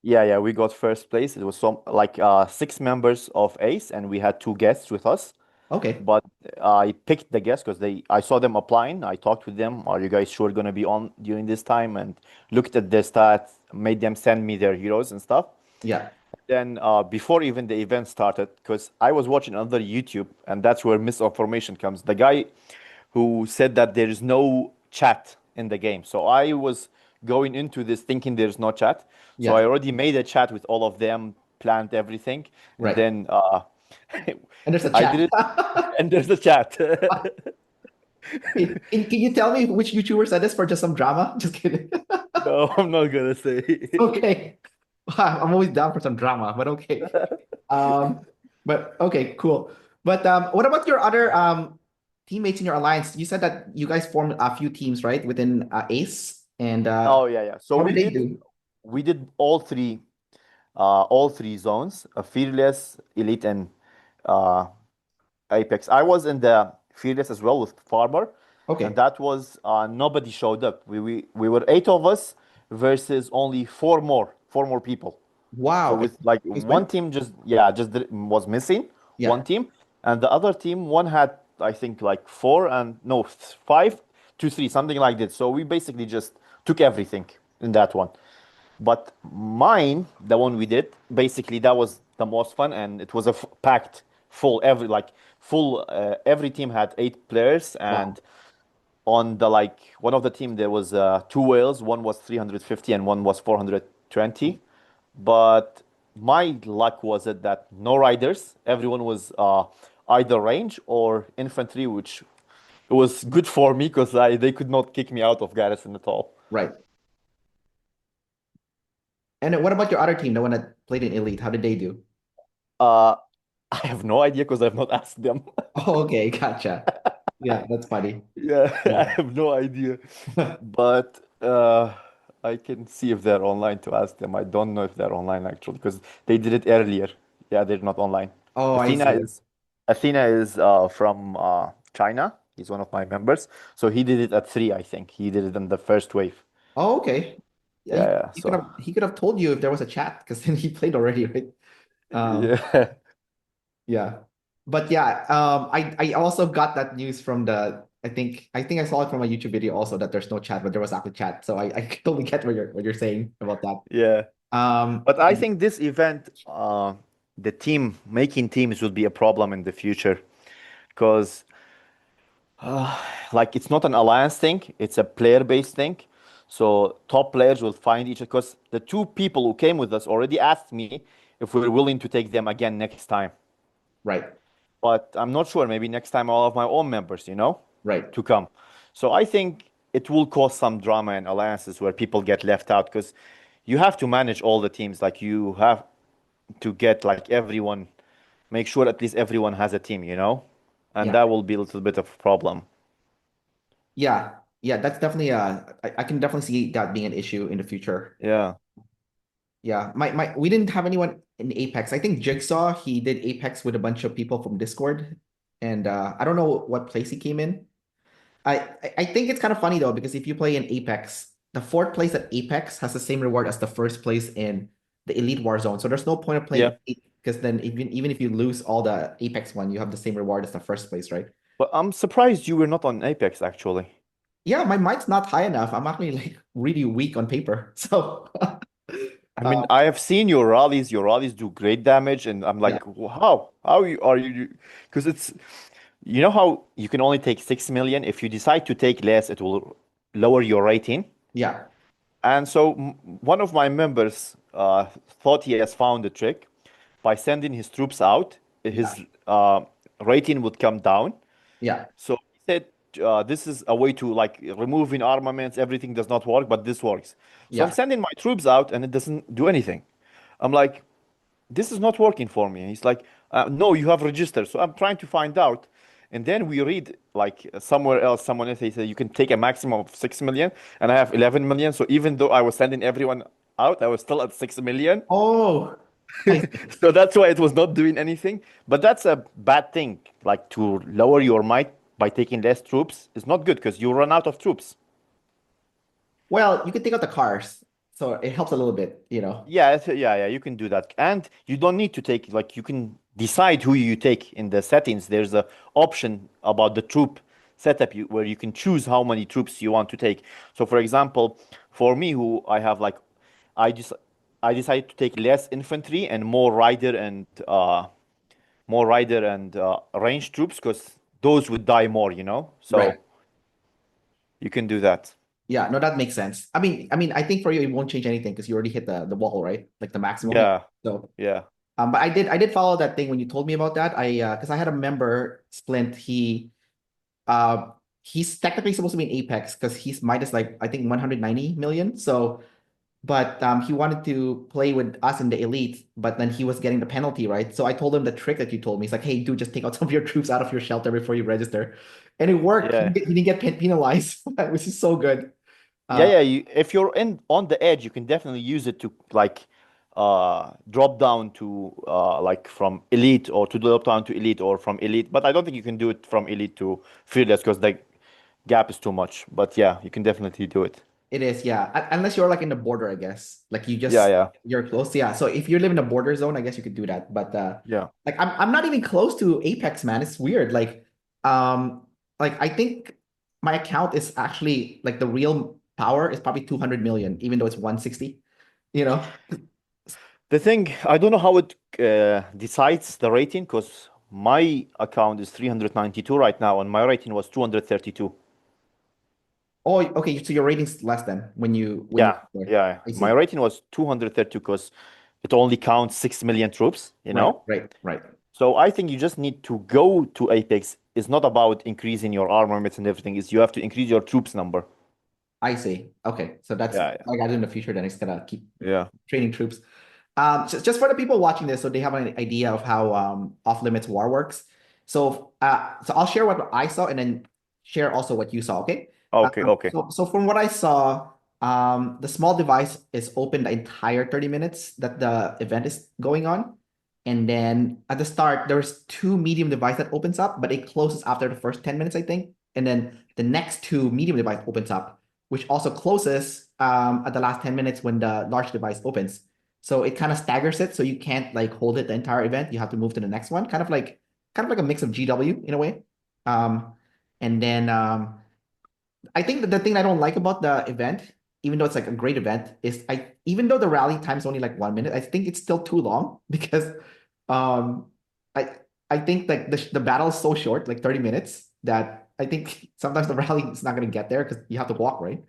[SPEAKER 2] yeah, yeah. We got first place. It was some like six members of Ace, and we had two guests with us.
[SPEAKER 1] Okay.
[SPEAKER 2] But I picked the guests because I saw them applying. I talked with them. Are you guys sure going to be on during this time? And looked at their stats, made them send me their heroes and stuff.
[SPEAKER 1] Yeah.
[SPEAKER 2] Then before even the event started, because I was watching another YouTube, and that's where misinformation comes. The guy who said that there is no chat in the game. So I was going into this thinking there's no chat. So I
[SPEAKER 1] Yeah.
[SPEAKER 2] already made a chat with all of them, planned everything, and
[SPEAKER 1] Right.
[SPEAKER 2] then
[SPEAKER 1] And there's a
[SPEAKER 2] I
[SPEAKER 1] chat.
[SPEAKER 2] did it, and there's a chat.
[SPEAKER 1] Can you tell me which YouTuber said this for just some drama? Just kidding.
[SPEAKER 2] No, I'm not gonna say.
[SPEAKER 1] Okay. I'm always down for some drama, but okay. Um, but okay, cool. But what about your other teammates in your alliance? You said that you guys formed a few teams, right, within Ace, and
[SPEAKER 2] Oh yeah, yeah. So
[SPEAKER 1] how did they do?
[SPEAKER 2] we did all three zones, fearless, elite, and uh, Apex. I was in the fearless as well with Farmer, and
[SPEAKER 1] Okay.
[SPEAKER 2] that was nobody showed up. We were eight of us versus only four more people. So
[SPEAKER 1] Wow. And
[SPEAKER 2] with like
[SPEAKER 1] you guys
[SPEAKER 2] one
[SPEAKER 1] win?
[SPEAKER 2] team was missing
[SPEAKER 1] Yeah.
[SPEAKER 2] one team, and the other team one had I think like four and no 5 to 3 something like that. So we basically just took everything in that one. But mine, the one we did, basically that was the most fun, and it was a packed full full. Every team had 8 players,
[SPEAKER 1] Wow.
[SPEAKER 2] and on the like one of the team there was two whales. One was 350 and one was 420. But my luck was it that no riders. Everyone was either range or infantry, which it was good for me because they could not kick me out of garrison at all.
[SPEAKER 1] Right. And then what about your other team, the one that played in Elite? How did they do?
[SPEAKER 2] Uh, I have no idea because I've not asked them.
[SPEAKER 1] Oh, okay, gotcha. Yeah, that's funny.
[SPEAKER 2] Yeah, I
[SPEAKER 1] Yeah.
[SPEAKER 2] have no idea. But I can see if they're online to ask them. I don't know if they're online actually because they did it earlier. Yeah, they're not online.
[SPEAKER 1] Oh, I
[SPEAKER 2] Athena
[SPEAKER 1] see.
[SPEAKER 2] is Athena is from China. He's one of my members. So he did it at 3, I think. He did it in the first wave.
[SPEAKER 1] Oh, okay. Yeah,
[SPEAKER 2] Yeah,
[SPEAKER 1] he,
[SPEAKER 2] yeah.
[SPEAKER 1] he could
[SPEAKER 2] So
[SPEAKER 1] have he could have told you if there was a chat because then he played already, right? Um,
[SPEAKER 2] yeah.
[SPEAKER 1] yeah. But yeah, I also got that news from the I think I saw it from a YouTube video also that there's no chat, but there was actually chat. So I totally get what you're saying about that.
[SPEAKER 2] Yeah.
[SPEAKER 1] Um,
[SPEAKER 2] But I think this event, the team making teams would be a problem in the future because, uh, like, it's not an alliance thing; it's a player-based thing. So top players will find each other. Because the two people who came with us already asked me if we're willing to take them again next time.
[SPEAKER 1] right,
[SPEAKER 2] But I'm not sure. Maybe next time I'll have my own members,
[SPEAKER 1] right.
[SPEAKER 2] to come. So I think it will cause some drama and alliances where people get left out because you have to manage all the teams. Like you have to get like everyone, make sure at least everyone has a team. And
[SPEAKER 1] Yeah,
[SPEAKER 2] that will be a little bit of a problem.
[SPEAKER 1] yeah, yeah. That's definitely I can definitely see that being an issue in the future.
[SPEAKER 2] Yeah.
[SPEAKER 1] Yeah, my we didn't have anyone in Apex. I think Jigsaw he did Apex with a bunch of people from Discord, and I don't know what place he came in. I think it's kind of funny though because if you play in Apex, the fourth place at Apex has the same reward as the first place in the Elite Warzone. So there's no point of playing
[SPEAKER 2] Yeah.
[SPEAKER 1] Elite because then even if you lose all the Apex one, you have the same reward as the first place, right?
[SPEAKER 2] But I'm surprised you were not on Apex actually.
[SPEAKER 1] Yeah, my mic's not high enough. I'm actually like really weak on paper. So
[SPEAKER 2] I
[SPEAKER 1] uh,
[SPEAKER 2] mean, I have seen your rallies. Your rallies do great damage, and I'm
[SPEAKER 1] yeah,
[SPEAKER 2] like, how? How are you? Because it's, you know how you can only take 6 million. If you decide to take less, it will lower your rating.
[SPEAKER 1] yeah,
[SPEAKER 2] And so one of my members thought he has found a trick by sending his troops out.
[SPEAKER 1] yeah,
[SPEAKER 2] His rating would come down.
[SPEAKER 1] yeah,
[SPEAKER 2] So he said, this is a way to like removing armaments. Everything does not work, but this works. So I'm
[SPEAKER 1] yeah.
[SPEAKER 2] sending my troops out, and it doesn't do anything. I'm like, this is not working for me. He's like, no, you have registered. So I'm trying to find out. And then we read like somewhere else, someone else, they say you can take a maximum of 6 million, and I have 11 million. So even though I was sending everyone out, I was still at 6 million.
[SPEAKER 1] Oh, I see.
[SPEAKER 2] So that's why it was not doing anything. But that's a bad thing. Like to lower your might by taking less troops is not good because you run out of troops.
[SPEAKER 1] Well, you can take out the cars, so it helps a little bit, you know.
[SPEAKER 2] Yeah, yeah, you can do that. And you don't need to take, like, you can decide who you take in the settings. There's a option about the troop setup where you can choose how many troops you want to take. So, for example, for me, who I have, like, I just I decided to take less infantry and more rider and range troops because those would die more.
[SPEAKER 1] Right.
[SPEAKER 2] So you can do that.
[SPEAKER 1] Yeah, no, that makes sense. I mean, I think for you it won't change anything because you already hit the wall, right? Like the maximum hit.
[SPEAKER 2] Yeah,
[SPEAKER 1] So,
[SPEAKER 2] yeah,
[SPEAKER 1] but I did follow that thing when you told me about that. Because I had a member, Splint, uh he's technically supposed to be in Apex because he's minus like I think 190 million. So but he wanted to play with us in the elite, but then he was getting the penalty, right? So I told him the trick that you told me. He's like, hey, dude, just take out some of your troops out of your shelter before you register. And it worked. He
[SPEAKER 2] yeah.
[SPEAKER 1] didn't get, he didn't get penalized, which is so good.
[SPEAKER 2] Yeah,
[SPEAKER 1] Uh,
[SPEAKER 2] yeah. If you're in on the edge, you can definitely use it to like drop down to like from elite or to drop down to elite or from elite. But I don't think you can do it from elite to fearless because the gap is too much. But yeah, you can definitely do it.
[SPEAKER 1] It is, yeah. Unless you're like in the border, I guess. Like
[SPEAKER 2] Yeah, yeah,
[SPEAKER 1] you're close. Yeah. So if you live in a border zone, I guess you could do that. But
[SPEAKER 2] yeah.
[SPEAKER 1] like I'm not even close to Apex, man. It's weird. Um like I think my account is actually like the real power is probably 200 million, even though it's 160, you know?
[SPEAKER 2] The thing, I don't know how it decides the rating because my account is 392 right now and my rating was 232.
[SPEAKER 1] Oh, okay. So your rating's less than when you
[SPEAKER 2] Yeah,
[SPEAKER 1] there.
[SPEAKER 2] yeah.
[SPEAKER 1] I
[SPEAKER 2] My
[SPEAKER 1] see.
[SPEAKER 2] rating was 232 because it only counts 6 million troops, you
[SPEAKER 1] Right,
[SPEAKER 2] know?
[SPEAKER 1] right, right.
[SPEAKER 2] So I think you just need to go to Apex. It's not about increasing your armaments and everything. It's you have to increase your troops number.
[SPEAKER 1] I see. Okay. So that's
[SPEAKER 2] Yeah,
[SPEAKER 1] I got to do in the future. Then it's gonna keep
[SPEAKER 2] yeah.
[SPEAKER 1] training troops. Just for the people watching this, so they have an idea of how off limits war works. So I'll share what I saw and then share also what you saw. Okay.
[SPEAKER 2] Okay, okay.
[SPEAKER 1] So from what I saw, the small device is open the entire 30 minutes that the event is going on, and then at the start there's two medium device that opens up, but it closes after the first 10 minutes, I think, and then the next two medium device opens up, which also closes at the last 10 minutes when the large device opens. So it kind of staggers it, so you can't like hold it the entire event. You have to move to the next one, kind of like a mix of GW in a way. Um, And then I think that the thing I don't like about the event, even though it's like a great event, is I even though the rally time is only like 1 minute, I think it's still too long because um I I think like the battle is so short, like 30 minutes, that I think sometimes the rally is not gonna get there because you have to walk, right?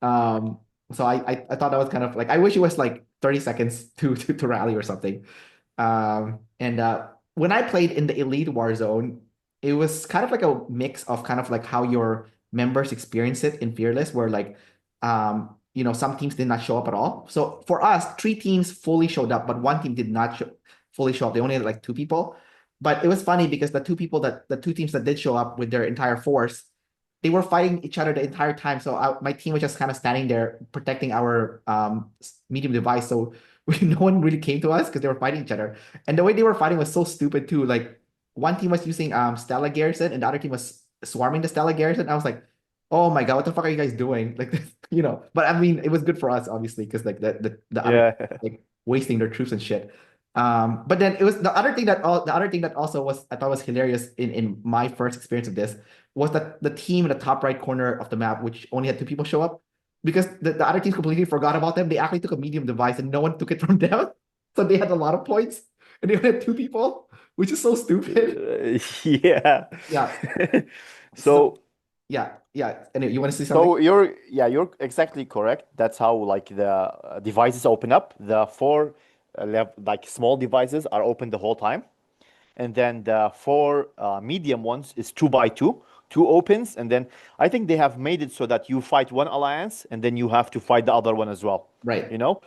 [SPEAKER 1] Um so I thought that was kind of like I wish it was like 30 seconds to rally or something. And when I played in the Elite Warzone, it was kind of like a mix of kind of like how your members experience it in Fearless, where like some teams did not show up at all. So for us, three teams fully showed up, but one team did not fully show up. They only had like two people. But it was funny because the two teams that did show up with their entire force, they were fighting each other the entire time. So my team was just kind of standing there protecting our medium device. So no one really came to us because they were fighting each other. And the way they were fighting was so stupid too. Like one team was using Stella Garrison and the other team was swarming the Stella Garrison. I was like, oh my God, what the fuck are you guys doing? Like but I mean it was good for us obviously because like the other
[SPEAKER 2] Yeah.
[SPEAKER 1] like wasting their troops and shit. But then it was the other thing that also was I thought was hilarious in my first experience of this was that the team in the top right corner of the map, which only had two people show up, because the other teams completely forgot about them. They actually took a medium device and no one took it from them. So they had a lot of points and they only had two people, which is so stupid.
[SPEAKER 2] Yeah.
[SPEAKER 1] Yeah. So
[SPEAKER 2] So
[SPEAKER 1] yeah. Anyway, you want to say something?
[SPEAKER 2] so you're exactly correct. That's how like the devices open up. The four like small devices are open the whole time. And then the four medium ones is two by two, two opens, and then I think they have made it so that you fight one alliance and then you have to fight the other one as well.
[SPEAKER 1] Right.
[SPEAKER 2] You know,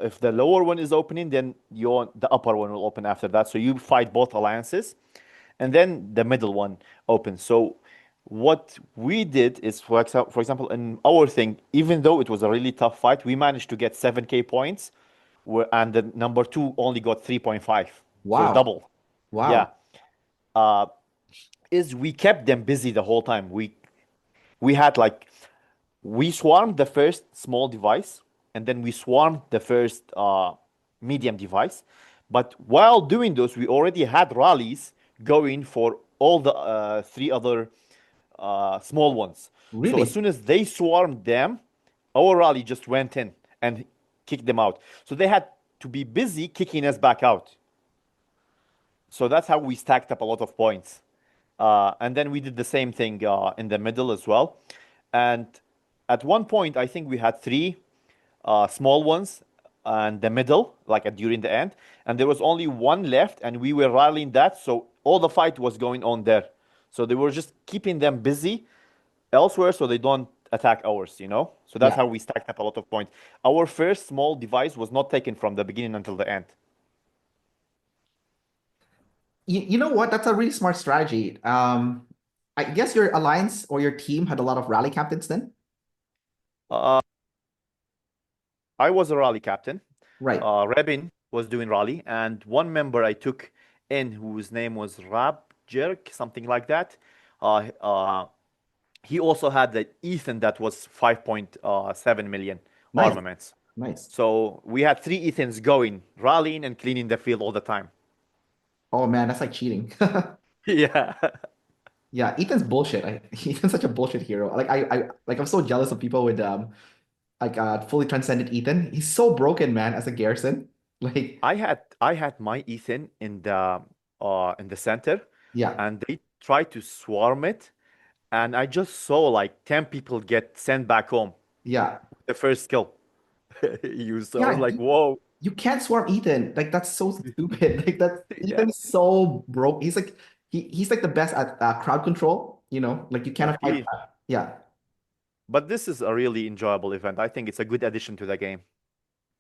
[SPEAKER 2] if the lower one is opening, then the upper one will open after that. So you fight both alliances, and then the middle one opens. So what we did is, for example, in our thing, even though it was a really tough fight, we managed to get 7K points, and the number two only got 3.5. So it's
[SPEAKER 1] Wow.
[SPEAKER 2] double. Yeah.
[SPEAKER 1] Wow.
[SPEAKER 2] Uh, is we kept them busy the whole time. We had like we swarmed the first small device, and then we swarmed the first medium device. But while doing those, we already had rallies going for all the three other small ones. So as
[SPEAKER 1] Really?
[SPEAKER 2] soon as they swarmed them, our rally just went in and kicked them out. So they had to be busy kicking us back out. So that's how we stacked up a lot of points. And then we did the same thing in the middle as well. And at one point, I think we had three small ones and the middle, like during the end. And there was only one left, and we were rallying that. So all the fight was going on there. So they were just keeping them busy elsewhere so they don't attack ours, you know? So that's
[SPEAKER 1] Yeah.
[SPEAKER 2] how we stacked up a lot of points. Our first small device was not taken from the beginning until the end.
[SPEAKER 1] You know what? That's a really smart strategy. I guess your alliance or your team had a lot of rally captains then?
[SPEAKER 2] Uh, I was a rally captain.
[SPEAKER 1] Right.
[SPEAKER 2] Rebin was doing rally, and one member I took in whose name was Rab Jerk, something like that. Uh, uh, he also had the Ethan that was 5.7 million
[SPEAKER 1] Nice.
[SPEAKER 2] armaments.
[SPEAKER 1] Nice.
[SPEAKER 2] So we had three Ethans going, rallying and cleaning the field all the time.
[SPEAKER 1] Oh man, that's like cheating.
[SPEAKER 2] Yeah.
[SPEAKER 1] Yeah, Ethan's bullshit. Ethan's such a bullshit hero. I'm so jealous of people with fully transcended Ethan. He's so broken, man, as a Garrison. Like,
[SPEAKER 2] I had my Ethan in the center,
[SPEAKER 1] yeah,
[SPEAKER 2] and they tried to swarm it, and I just saw like 10 people get sent back home.
[SPEAKER 1] yeah,
[SPEAKER 2] The first kill. So I was
[SPEAKER 1] yeah.
[SPEAKER 2] like, whoa.
[SPEAKER 1] You can't swarm Ethan. Like that's so stupid. Like that's
[SPEAKER 2] Yeah.
[SPEAKER 1] Ethan's so broke. He's like the best at crowd control. Like you cannot fight
[SPEAKER 2] He,
[SPEAKER 1] that. Yeah.
[SPEAKER 2] but this is a really enjoyable event. I think it's a good addition to the game.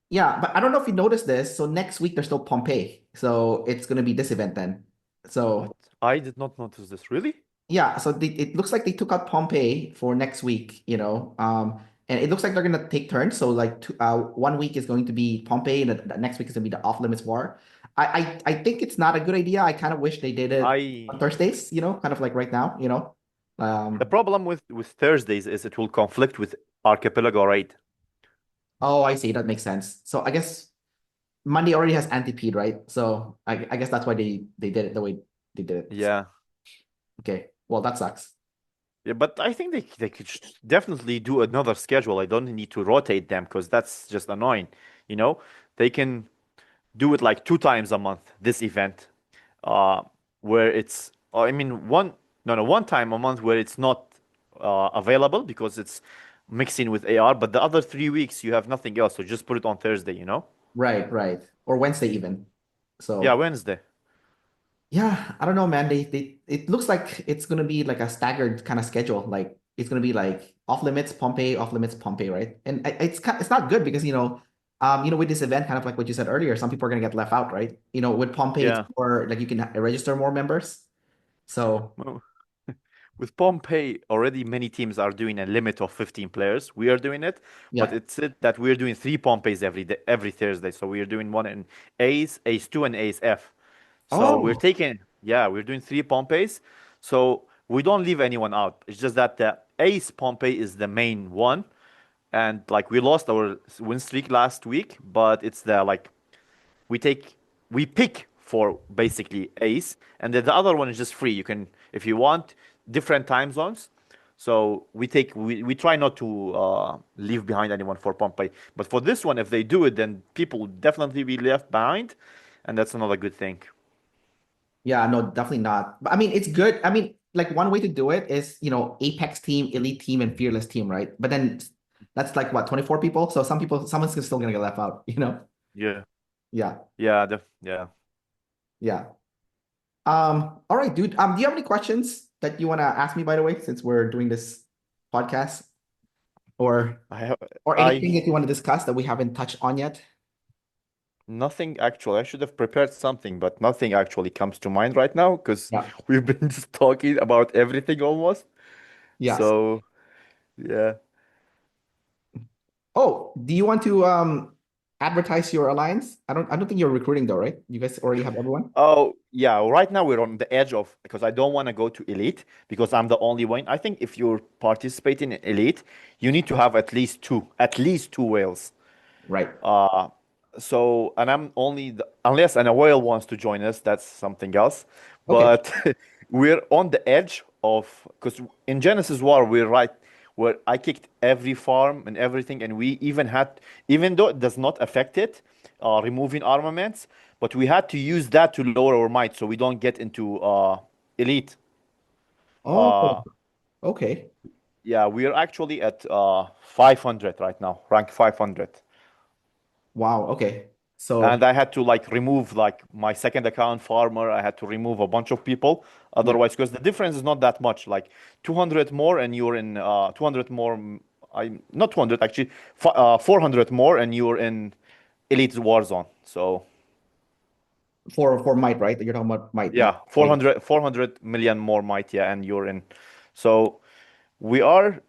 [SPEAKER 1] Yeah, but I don't know if you noticed this. So next week there's no Pompeii. So it's gonna be this event then.
[SPEAKER 2] What?
[SPEAKER 1] So
[SPEAKER 2] I did not notice this. Really?
[SPEAKER 1] yeah, so it looks like they took out Pompeii for next week, and it looks like they're gonna take turns. So like 1 week is going to be Pompeii, and the next week is gonna be the Off Limits War. I think it's not a good idea. I kind of wish they did it on
[SPEAKER 2] I
[SPEAKER 1] Thursdays, kind of like right now.
[SPEAKER 2] The
[SPEAKER 1] Um,
[SPEAKER 2] problem with Thursdays is it will conflict with Archipelago raid.
[SPEAKER 1] oh, I see. That makes sense. So I guess Monday already has Antipede, right? So I guess that's why they did it the way they did it.
[SPEAKER 2] Yeah.
[SPEAKER 1] Okay. Well, that sucks.
[SPEAKER 2] Yeah, but I think they could definitely do another schedule. I don't need to rotate them because that's just annoying. You know, they can do it like two times a month, this event, uh, where it's, I mean, one time a month where it's not available because it's mixing with AR, but the other 3 weeks you have nothing else. So just put it on Thursday, you know?
[SPEAKER 1] Right, right. Or Wednesday even.
[SPEAKER 2] Yeah,
[SPEAKER 1] So
[SPEAKER 2] Wednesday.
[SPEAKER 1] yeah, I don't know, man. They it looks like it's gonna be like a staggered kind of schedule. Like it's gonna be like off limits Pompeii, right? And it's not good because with this event, kind of like what you said earlier, some people are gonna get left out, right? With Pompeii, it's
[SPEAKER 2] Yeah.
[SPEAKER 1] more like you can register more members. So
[SPEAKER 2] Well, with Pompeii, already many teams are doing a limit of 15 players. We are doing it, but
[SPEAKER 1] yeah.
[SPEAKER 2] it's it that we're doing three Pompeis every day, every Thursday. So we're doing one in Ace, Ace 2, and Ace F. So
[SPEAKER 1] Oh,
[SPEAKER 2] we're doing three Pompeis. So we don't leave anyone out. It's just that the Ace Pompey is the main one. And like we lost our win streak last week, but it's the like we take we pick for basically ace, and then the other one is just free. You can, if you want, different time zones. So we try not to leave behind anyone for Pompeii, but for this one, if they do it, then people will definitely be left behind, and that's another good thing.
[SPEAKER 1] yeah, no, definitely not. But I mean, it's good. I mean, like one way to do it is, Apex team, Elite team, and Fearless team, right? But then that's like what, 24 people? So someone's still gonna get left out, you know?
[SPEAKER 2] Yeah,
[SPEAKER 1] Yeah,
[SPEAKER 2] yeah.
[SPEAKER 1] yeah. All right, dude. Do you have any questions that you want to ask me, by the way, since we're doing this podcast, or
[SPEAKER 2] I have
[SPEAKER 1] or
[SPEAKER 2] I
[SPEAKER 1] anything that you want to discuss that we haven't touched on yet?
[SPEAKER 2] Nothing actually. I should have prepared something, but nothing actually comes to mind right now because
[SPEAKER 1] Yeah.
[SPEAKER 2] we've been just talking about everything almost.
[SPEAKER 1] Yes.
[SPEAKER 2] So yeah.
[SPEAKER 1] Oh, do you want to advertise your alliance? I don't think you're recruiting though, right? You guys already have everyone?
[SPEAKER 2] Oh, yeah. Right now we're on the edge of because I don't want to go to elite because I'm the only one. I think if you're participating in elite, you need to have at least two whales.
[SPEAKER 1] Right.
[SPEAKER 2] Uh, so, and I'm only unless an whale wants to join us, that's something else.
[SPEAKER 1] Okay.
[SPEAKER 2] But we're on the edge of because in Genesis War we're right where I kicked every farm and everything, and we even had, even though it does not affect it, removing armaments, but we had to use that to lower our might so we don't get into elite.
[SPEAKER 1] Oh,
[SPEAKER 2] Uh,
[SPEAKER 1] okay.
[SPEAKER 2] yeah, we're actually at 500 right now, rank 500.
[SPEAKER 1] Wow. Okay.
[SPEAKER 2] And
[SPEAKER 1] So
[SPEAKER 2] I had to like remove like my second account farmer. I had to remove a bunch of people.
[SPEAKER 1] yeah.
[SPEAKER 2] Otherwise, because the difference is not that much, like 200 more and you're in 200 more. I not 200 actually, 400 more and you're in Elite Warzone. So
[SPEAKER 1] For might, right? You're talking about might, not
[SPEAKER 2] yeah,
[SPEAKER 1] weight.
[SPEAKER 2] 400 million more might, yeah, and you're in. So we are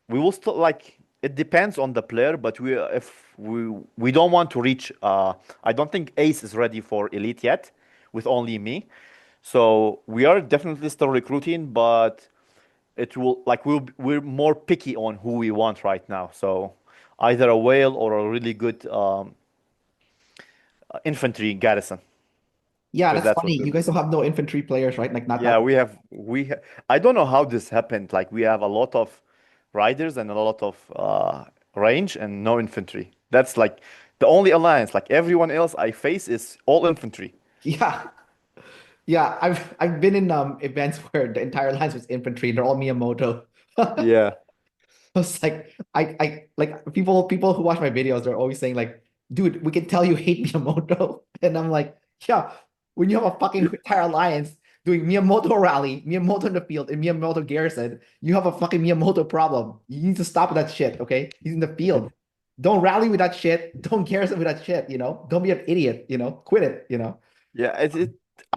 [SPEAKER 2] we will still like it depends on the player, but we don't want to reach I don't think Ace is ready for elite yet with only me. So we are definitely still recruiting, but it will like we're more picky on who we want right now. So either a whale or a really good infantry garrison
[SPEAKER 1] Yeah,
[SPEAKER 2] because
[SPEAKER 1] that's
[SPEAKER 2] that's what
[SPEAKER 1] funny. You guys don't have no infantry players, right? Like not
[SPEAKER 2] yeah,
[SPEAKER 1] that.
[SPEAKER 2] I don't know how this happened. Like we have a lot of riders and a lot of range and no infantry. That's like the only alliance. Like everyone else I face is all infantry.
[SPEAKER 1] Yeah. Yeah. I've been in events where the entire lines was infantry and they're all Miyamoto.
[SPEAKER 2] Yeah.
[SPEAKER 1] I was like, I like people who watch my videos, they're always saying like, dude, we can tell you hate Miyamoto. And I'm like, yeah, when you have a fucking entire alliance doing Miyamoto rally, Miyamoto in the field, and Miyamoto garrison, you have a fucking Miyamoto problem. You need to stop that shit, okay? He's in the field. Don't rally with that shit. Don't garrison with that shit, you know? Don't be an idiot, you know? Quit it, you know?
[SPEAKER 2] Yeah,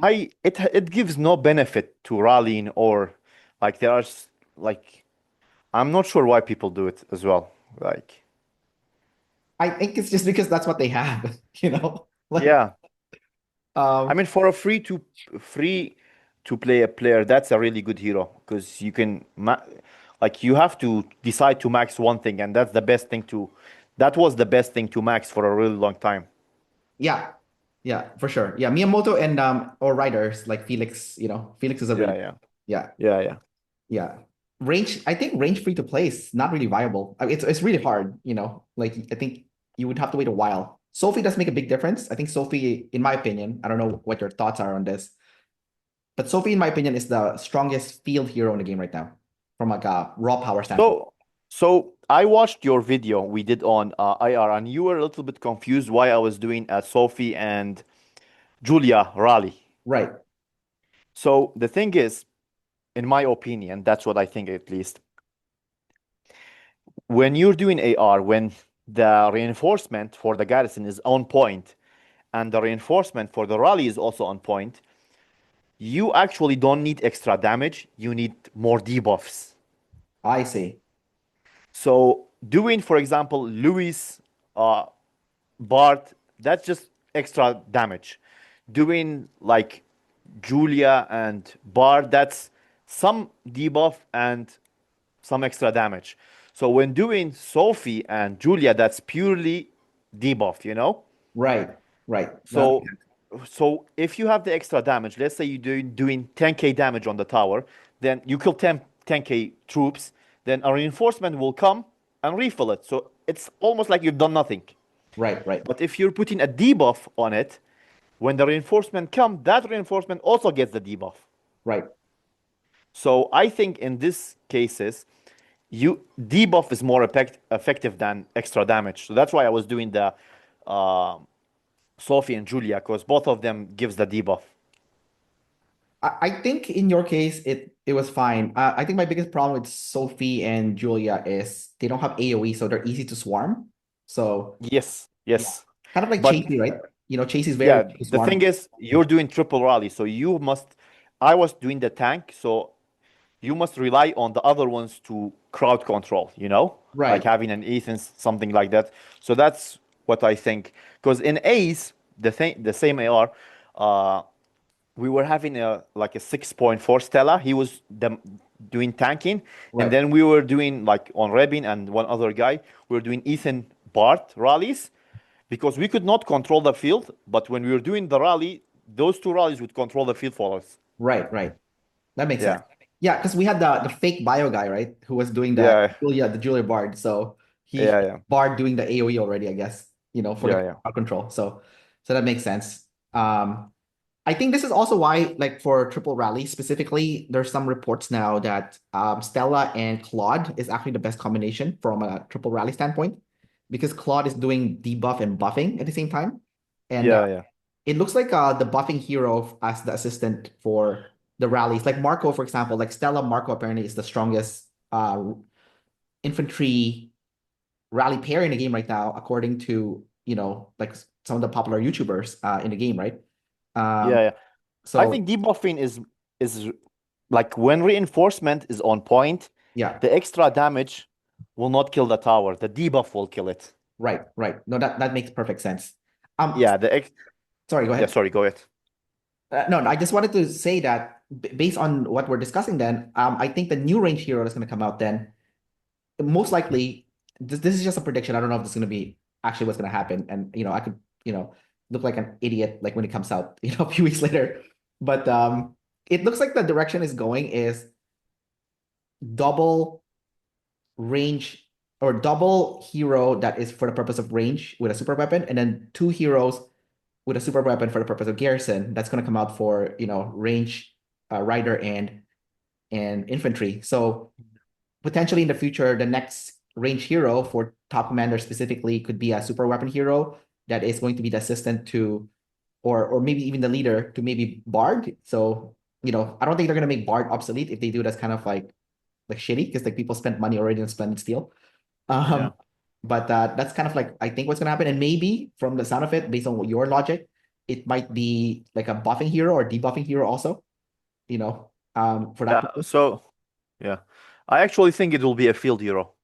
[SPEAKER 2] it gives no benefit to rallying or like like I'm not sure why people do it as well. Like
[SPEAKER 1] I think it's just because that's what they have, you know? Like,
[SPEAKER 2] yeah. I
[SPEAKER 1] um,
[SPEAKER 2] mean, for a free to play a player, that's a really good hero because you can like you have to decide to max one thing, and that's the best thing to. That was the best thing to max for a really long time.
[SPEAKER 1] yeah, yeah, for sure. Yeah, Miyamoto and or writers like Felix, Felix is a
[SPEAKER 2] Yeah,
[SPEAKER 1] really
[SPEAKER 2] yeah.
[SPEAKER 1] Yeah,
[SPEAKER 2] Yeah, yeah.
[SPEAKER 1] yeah. Range, I think range free to play is not really viable. I mean, it's really hard, you know. Like I think you would have to wait a while. Sophie does make a big difference. I think Sophie, in my opinion, I don't know what your thoughts are on this, but Sophie, in my opinion, is the strongest field hero in the game right now, from like a raw power standpoint.
[SPEAKER 2] So I watched your video we did on IR, and you were a little bit confused why I was doing a Sophie and Julia rally.
[SPEAKER 1] Right.
[SPEAKER 2] So the thing is, in my opinion, that's what I think at least. When you're doing AR, when the reinforcement for the garrison is on point and the reinforcement for the rally is also on point, you actually don't need extra damage. You need more debuffs.
[SPEAKER 1] I see.
[SPEAKER 2] So doing, for example, Louis, uh, Bart, that's just extra damage. Doing like Julia and Bart, that's some debuff and some extra damage. So when doing Sophie and Julia, that's purely debuff, you know?
[SPEAKER 1] Right. Right. That makes
[SPEAKER 2] So
[SPEAKER 1] sense.
[SPEAKER 2] so if you have the extra damage, let's say you're doing 10k damage on the tower, then you kill 10k troops, then a reinforcement will come and refill it. So it's almost like you've done nothing.
[SPEAKER 1] Right. Right.
[SPEAKER 2] But if you're putting a debuff on it, when the reinforcement come, that reinforcement also gets the debuff.
[SPEAKER 1] Right.
[SPEAKER 2] So I think in these cases, you debuff is more effective than extra damage. So that's why I was doing the uh, Sophie and Julia, because both of them gives the debuff.
[SPEAKER 1] I think in your case it was fine. I think my biggest problem with Sophie and Julia is they don't have AoE, so they're easy to swarm. So
[SPEAKER 2] Yes,
[SPEAKER 1] yeah,
[SPEAKER 2] yes.
[SPEAKER 1] kind of like
[SPEAKER 2] But
[SPEAKER 1] Chasey, right? You know, Chasey is very
[SPEAKER 2] yeah,
[SPEAKER 1] easy to
[SPEAKER 2] the thing
[SPEAKER 1] swarm.
[SPEAKER 2] is, you're doing triple rally, so you must. I was doing the tank, so you must rely on the other ones to crowd control, you know, like
[SPEAKER 1] Right,
[SPEAKER 2] having an Ethan, something like that. So that's what I think. Because in Ace, the same AR, uh, we were having a like a 6.4 Stella. He was doing tanking, and
[SPEAKER 1] right,
[SPEAKER 2] then we were doing like on Rebin and one other guy. We were doing Ethan Bart rallies because we could not control the field. But when we were doing the rally, those two rallies would control the field for us.
[SPEAKER 1] right. That makes sense.
[SPEAKER 2] Yeah,
[SPEAKER 1] Yeah, because we had the fake bio guy, right? Who was doing
[SPEAKER 2] yeah,
[SPEAKER 1] The Julia Bard. So he
[SPEAKER 2] yeah,
[SPEAKER 1] had
[SPEAKER 2] yeah,
[SPEAKER 1] Bard doing the AoE already, I guess, you know, for the
[SPEAKER 2] yeah, yeah.
[SPEAKER 1] crowd control. So that makes sense. I think this is also why, like for Triple Rally specifically, there's some reports now that Stella and Claude is actually the best combination from a Triple Rally standpoint, because Claude is doing debuff and buffing at the same time, and
[SPEAKER 2] Yeah, yeah.
[SPEAKER 1] it looks like the buffing hero as the assistant for the rallies, like Marco, for example, like Stella Marco apparently is the strongest infantry rally pair in the game right now, according to like some of the popular YouTubers in the game, right?
[SPEAKER 2] Yeah,
[SPEAKER 1] Um,
[SPEAKER 2] yeah. I
[SPEAKER 1] so
[SPEAKER 2] think debuffing is like when reinforcement is on point,
[SPEAKER 1] yeah,
[SPEAKER 2] the extra damage will not kill the tower. The debuff will kill it.
[SPEAKER 1] right. No, that makes perfect sense. Um,
[SPEAKER 2] Yeah, the ex
[SPEAKER 1] sorry, go
[SPEAKER 2] yeah,
[SPEAKER 1] ahead.
[SPEAKER 2] sorry, go ahead.
[SPEAKER 1] No, I just wanted to say that based on what we're discussing, then I think the new range hero that's going to come out then most likely this is just a prediction. I don't know if this is going to be actually what's going to happen, and I could look like an idiot like when it comes out a few weeks later. But it looks like the direction is going is double range or double hero that is for the purpose of range with a super weapon, and then two heroes with a super weapon for the purpose of garrison. That's going to come out for range, rider and infantry. So potentially in the future, the next range hero for top commander specifically could be a super weapon hero that is going to be the assistant to, or maybe even the leader to maybe Bard. So, I don't think they're gonna make Bard obsolete. If they do, that's kind of like shitty because like people spent money already on Splendid Stele.
[SPEAKER 2] Yeah.
[SPEAKER 1] Um, but that's kind of like I think what's gonna happen. And maybe from the sound of it, based on what your logic, it might be like a buffing hero or debuffing hero also, for that
[SPEAKER 2] Yeah,
[SPEAKER 1] purpose.
[SPEAKER 2] so yeah. I actually think it will be a field hero.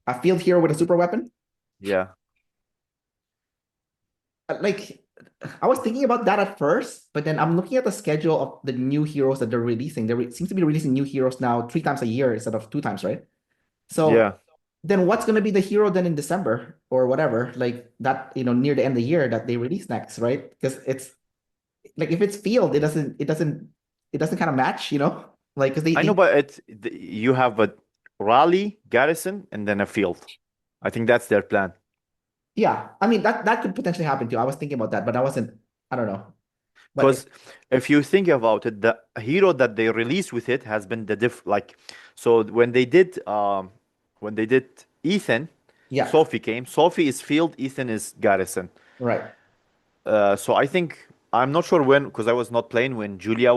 [SPEAKER 1] A field hero with a super weapon.
[SPEAKER 2] Yeah.
[SPEAKER 1] Like I was thinking about that at first, but then I'm looking at the schedule of the new heroes that they're releasing. Seems to be releasing new heroes now 3 times a year instead of 2 times, right? So
[SPEAKER 2] Yeah.
[SPEAKER 1] then what's going to be the hero then in December or whatever, like that, near the end of the year that they release next, right? Because it's like if it's field, it doesn't kind of match, Like, because
[SPEAKER 2] I know, but you have a rally, garrison, and then a field. I think that's their plan.
[SPEAKER 1] yeah, I mean that could potentially happen too. I was thinking about that, but I wasn't. I don't know. But
[SPEAKER 2] Because if you think about it, the hero that they released with it has been the so when they did Ethan,
[SPEAKER 1] yeah,
[SPEAKER 2] Sophie came. Sophie is field, Ethan is garrison.
[SPEAKER 1] right.
[SPEAKER 2] So I think I'm not sure when, because I was not playing when Julia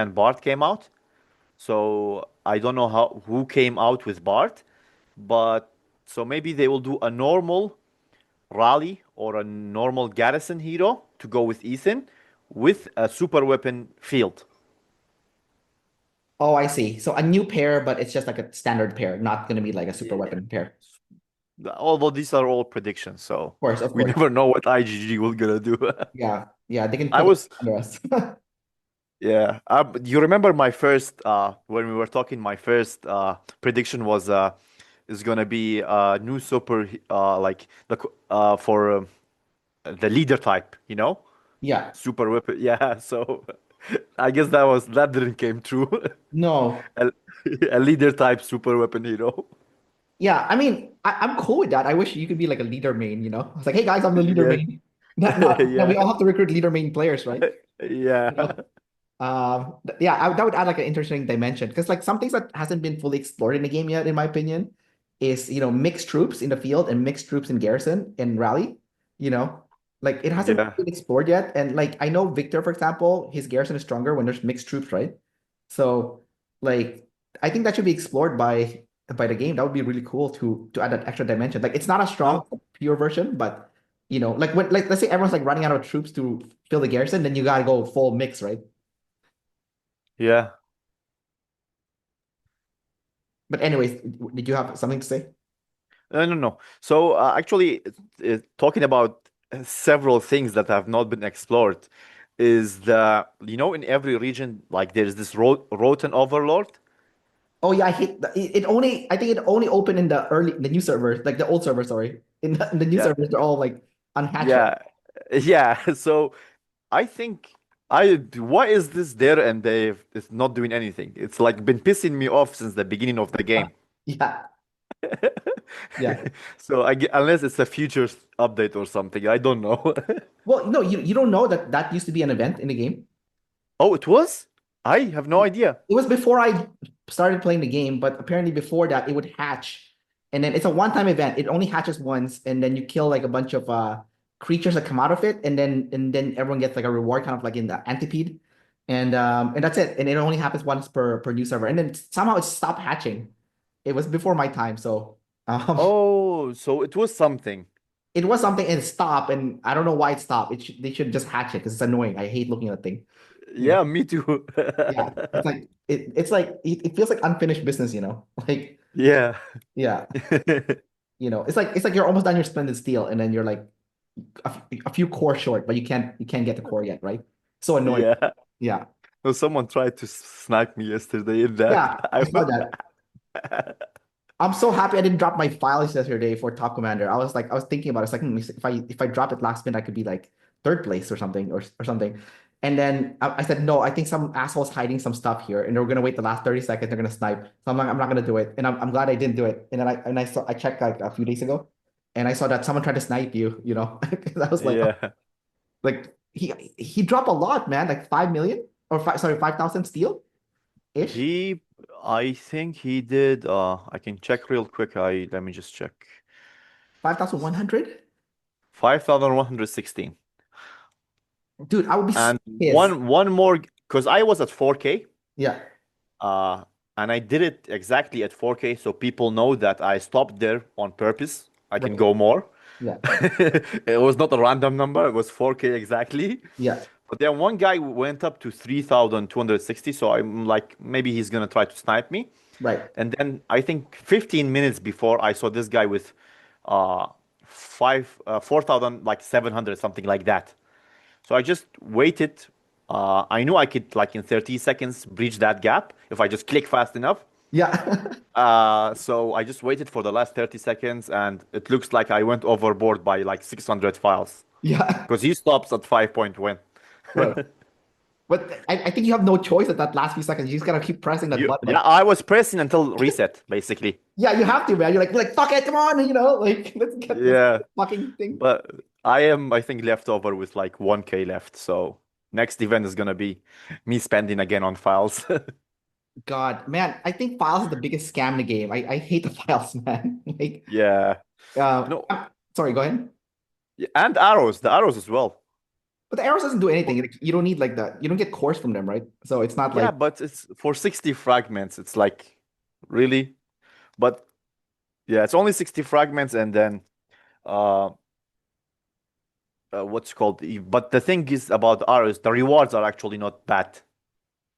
[SPEAKER 2] and Bart came out. So I don't know who came out with Bart, but so maybe they will do a normal rally or a normal garrison hero to go with Ethan with a super weapon field.
[SPEAKER 1] Oh, I see. So a new pair, but it's just like a standard pair, not going to be like a super
[SPEAKER 2] Yeah.
[SPEAKER 1] weapon pair.
[SPEAKER 2] Although these are all predictions, so
[SPEAKER 1] Of
[SPEAKER 2] we
[SPEAKER 1] course.
[SPEAKER 2] never know what IGG will gonna do.
[SPEAKER 1] Yeah, yeah. They can
[SPEAKER 2] I
[SPEAKER 1] put it
[SPEAKER 2] was
[SPEAKER 1] under us.
[SPEAKER 2] Yeah. You remember my first when we were talking, my first prediction was is gonna be new super like for the leader type,
[SPEAKER 1] Yeah.
[SPEAKER 2] super weapon. Yeah. So I guess that didn't came true.
[SPEAKER 1] No.
[SPEAKER 2] A, a leader type super weapon hero.
[SPEAKER 1] Yeah. I mean, I'm cool with that. I wish you could be like a leader main. It's like, hey guys, I'm the leader
[SPEAKER 2] Yeah.
[SPEAKER 1] main. Not. We
[SPEAKER 2] Yeah.
[SPEAKER 1] all have to recruit leader main players, right? You
[SPEAKER 2] Yeah.
[SPEAKER 1] know. Yeah, that would add like an interesting dimension because like some things that hasn't been fully explored in the game yet, in my opinion, is mixed troops in the field and mixed troops in garrison and rally. You know, like it hasn't
[SPEAKER 2] Yeah.
[SPEAKER 1] been explored yet. And like I know Victor, for example, his garrison is stronger when there's mixed troops, right? So like I think that should be explored by the game. That would be really cool to add that extra dimension. Like it's not as strong
[SPEAKER 2] No.
[SPEAKER 1] as the pure version, but like when like let's say everyone's like running out of troops to fill the garrison, then you gotta go full mix, right?
[SPEAKER 2] Yeah.
[SPEAKER 1] But anyways, did you have something to say?
[SPEAKER 2] No, no. So actually, talking about several things that have not been explored is in every region, like there's this Roten Overlord.
[SPEAKER 1] Oh yeah, I hate it. I think it only opened in the new servers, like the old server, sorry. In the new
[SPEAKER 2] Yeah,
[SPEAKER 1] servers, they're all like unhatched, right?
[SPEAKER 2] yeah, yeah. So I think why is this there and it's not doing anything? It's like been pissing me off since the beginning of the game.
[SPEAKER 1] Yeah, yeah.
[SPEAKER 2] So unless it's a future update or something, I don't know.
[SPEAKER 1] Well, no, you don't know that that used to be an event in the game.
[SPEAKER 2] Oh, it was? I have no idea.
[SPEAKER 1] It was before I started playing the game, but apparently before that it would hatch. And then it's a one-time event. It only hatches once, and then you kill like a bunch of creatures that come out of it, and then everyone gets like a reward, kind of like in the Antipede. And that's it. And it only happens once per new server. And then somehow it stopped hatching. It was before my time, so
[SPEAKER 2] Oh, so it was something.
[SPEAKER 1] it was something and it stopped, and I don't know why it stopped. They should just hatch it because it's annoying. I hate looking at the thing. You know.
[SPEAKER 2] Yeah, me too.
[SPEAKER 1] Yeah. It's like it feels like unfinished business. Like
[SPEAKER 2] Yeah.
[SPEAKER 1] yeah. It's like you're almost done your Splendid Stele, and then you're like a few core short, but you can't get the core yet, right? So annoying.
[SPEAKER 2] Yeah.
[SPEAKER 1] Yeah.
[SPEAKER 2] No, someone tried to snipe me yesterday in that.
[SPEAKER 1] Yeah, I saw that. I'm so happy I didn't drop my files yesterday for Top Commander. I was thinking about it. It's like if I drop it last minute, I could be like third place or something or something. And then I said no. I think some asshole's hiding some stuff here, and they're gonna wait the last 30 seconds. They're gonna snipe. So I'm not gonna do it. And I'm glad I didn't do it. And then I checked like a few days ago, and I saw that someone tried to snipe you. 'Cause I was like, oh,
[SPEAKER 2] Yeah.
[SPEAKER 1] like he dropped a lot, man. Like 5 million or 5,000 steel ish.
[SPEAKER 2] He, I think he did. I can check real quick. Let me just check.
[SPEAKER 1] 5,100.
[SPEAKER 2] 5,116.
[SPEAKER 1] Dude, I would be so
[SPEAKER 2] And
[SPEAKER 1] pissed.
[SPEAKER 2] one more, because I was at 4K.
[SPEAKER 1] Yeah,
[SPEAKER 2] Uh, and I did it exactly at 4K, so people know that I stopped there on purpose. I can
[SPEAKER 1] right.
[SPEAKER 2] go more.
[SPEAKER 1] Yeah,
[SPEAKER 2] It was not a random number, it was 4K exactly.
[SPEAKER 1] yeah,
[SPEAKER 2] But then one guy went up to 3,260, so I'm like, maybe he's gonna try to snipe me.
[SPEAKER 1] right.
[SPEAKER 2] And then I think 15 minutes before I saw this guy with uh 4,000 like 700 something like that. So I just waited. I knew I could like in 30 seconds breach that gap if I just click fast enough.
[SPEAKER 1] Yeah,
[SPEAKER 2] So I just waited for the last 30 seconds, and it looks like I went overboard by like 600 files
[SPEAKER 1] yeah,
[SPEAKER 2] because he stops at 5.1.
[SPEAKER 1] right. But I think you have no choice at that last few seconds. You just gotta keep pressing that button.
[SPEAKER 2] Yeah,
[SPEAKER 1] Like,
[SPEAKER 2] I was pressing until reset, basically.
[SPEAKER 1] yeah, you have to, man. You're like, fuck it, come on, like let's get
[SPEAKER 2] Yeah,
[SPEAKER 1] the fucking thing.
[SPEAKER 2] but I think, left over with like 1K left. So next event is gonna be me spending again on files.
[SPEAKER 1] God, man, I think files is the biggest scam in the game. I hate the files, man. Like,
[SPEAKER 2] Yeah.
[SPEAKER 1] uh,
[SPEAKER 2] No,
[SPEAKER 1] sorry, go ahead.
[SPEAKER 2] yeah, and arrows, the arrows as well.
[SPEAKER 1] But the arrows doesn't do anything. Like, you don't need like that. You don't get cores from them, right? So it's not
[SPEAKER 2] Yeah,
[SPEAKER 1] like,
[SPEAKER 2] but it's for 60 fragments. It's like really, but yeah, it's only 60 fragments, and then uh, what's called. But the thing is about arrows, the rewards are actually not bad.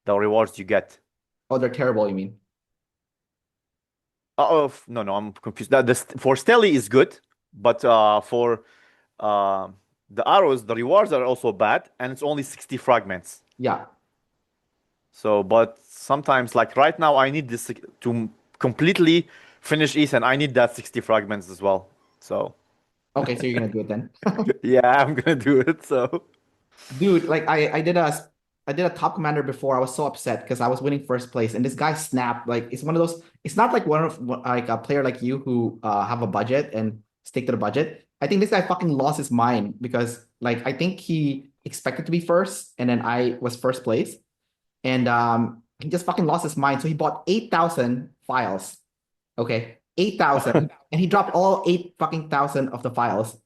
[SPEAKER 2] The rewards you get.
[SPEAKER 1] oh, they're terrible, you mean?
[SPEAKER 2] No, no, I'm confused. For Stele is good, but for uh, the arrows, the rewards are also bad, and it's only 60 fragments.
[SPEAKER 1] Yeah.
[SPEAKER 2] So, but sometimes, like right now, I need this to completely finish Ethan. I need that 60 fragments as well. So,
[SPEAKER 1] Okay, so you're gonna do it then.
[SPEAKER 2] yeah, I'm gonna do it. So,
[SPEAKER 1] Dude, like I did a top commander before. I was so upset because I was winning first place, and this guy snapped. Like it's one of those. It's not like like a player like you who have a budget and stick to the budget. I think this guy fucking lost his mind because like I think he expected to be first, and then I was first place, and he just fucking lost his mind. So he bought 8,000 files. Okay, 8,000, and he dropped all 8 fucking thousand of the files.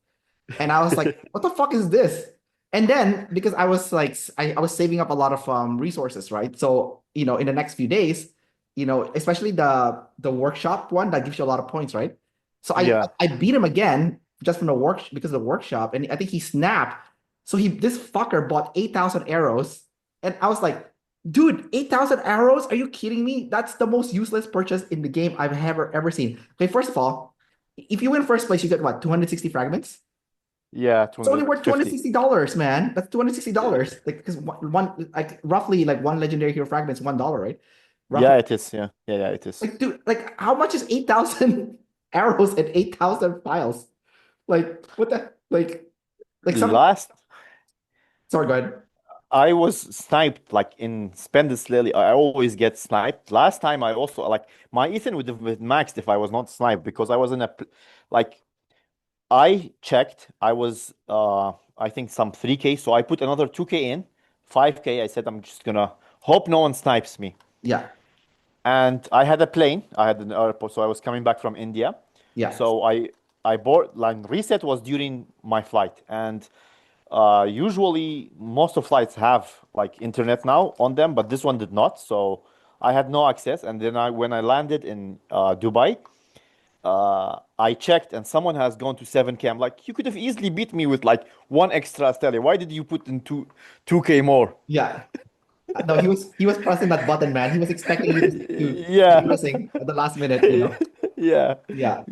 [SPEAKER 1] And I was like, what the fuck is this? And then because I was like, I was saving up a lot of resources, right? So, in the next few days, especially the workshop one that gives you a lot of points, right? So I
[SPEAKER 2] yeah,
[SPEAKER 1] I beat him again just from the work because of the workshop, and I think he snapped. So this fucker bought 8,000 arrows, and I was like, dude, 8,000 arrows? Are you kidding me? That's the most useless purchase in the game I've ever seen. Okay, first of all, if you win first place, you get what, 260 fragments?
[SPEAKER 2] yeah,
[SPEAKER 1] It's only worth
[SPEAKER 2] 250.
[SPEAKER 1] $260, man. That's
[SPEAKER 2] Yeah,
[SPEAKER 1] $260. Like because one like roughly like one legendary hero fragment is $1, right? Roughly.
[SPEAKER 2] yeah, it is. Yeah, yeah, yeah, it is.
[SPEAKER 1] Like, dude, like how much is 8,000 arrows and 8,000 files? Like, what the like some
[SPEAKER 2] Last,
[SPEAKER 1] sorry, go ahead.
[SPEAKER 2] I was sniped like in Splendid Stele. I always get sniped. Last time, I also like my Ethan would have been maxed if I was not sniped because I was in like I checked. I was I think some 3K, so I put another 2K in, 5K. I said I'm just gonna hope no one snipes me.
[SPEAKER 1] Yeah,
[SPEAKER 2] And I had a plane. I had an airport, so I was coming back from India.
[SPEAKER 1] yeah.
[SPEAKER 2] So I bought like reset was during my flight, and usually most of flights have like internet now on them, but this one did not. So I had no access. And then when I landed in Dubai, I checked, and someone has gone to 7K. I'm like, you could have easily beat me with like one extra stele. Why did you put in 2K more?
[SPEAKER 1] Yeah. No, he was pressing that button, man. He was expecting you to be
[SPEAKER 2] Yeah,
[SPEAKER 1] pressing at the last minute.
[SPEAKER 2] yeah.
[SPEAKER 1] Yeah.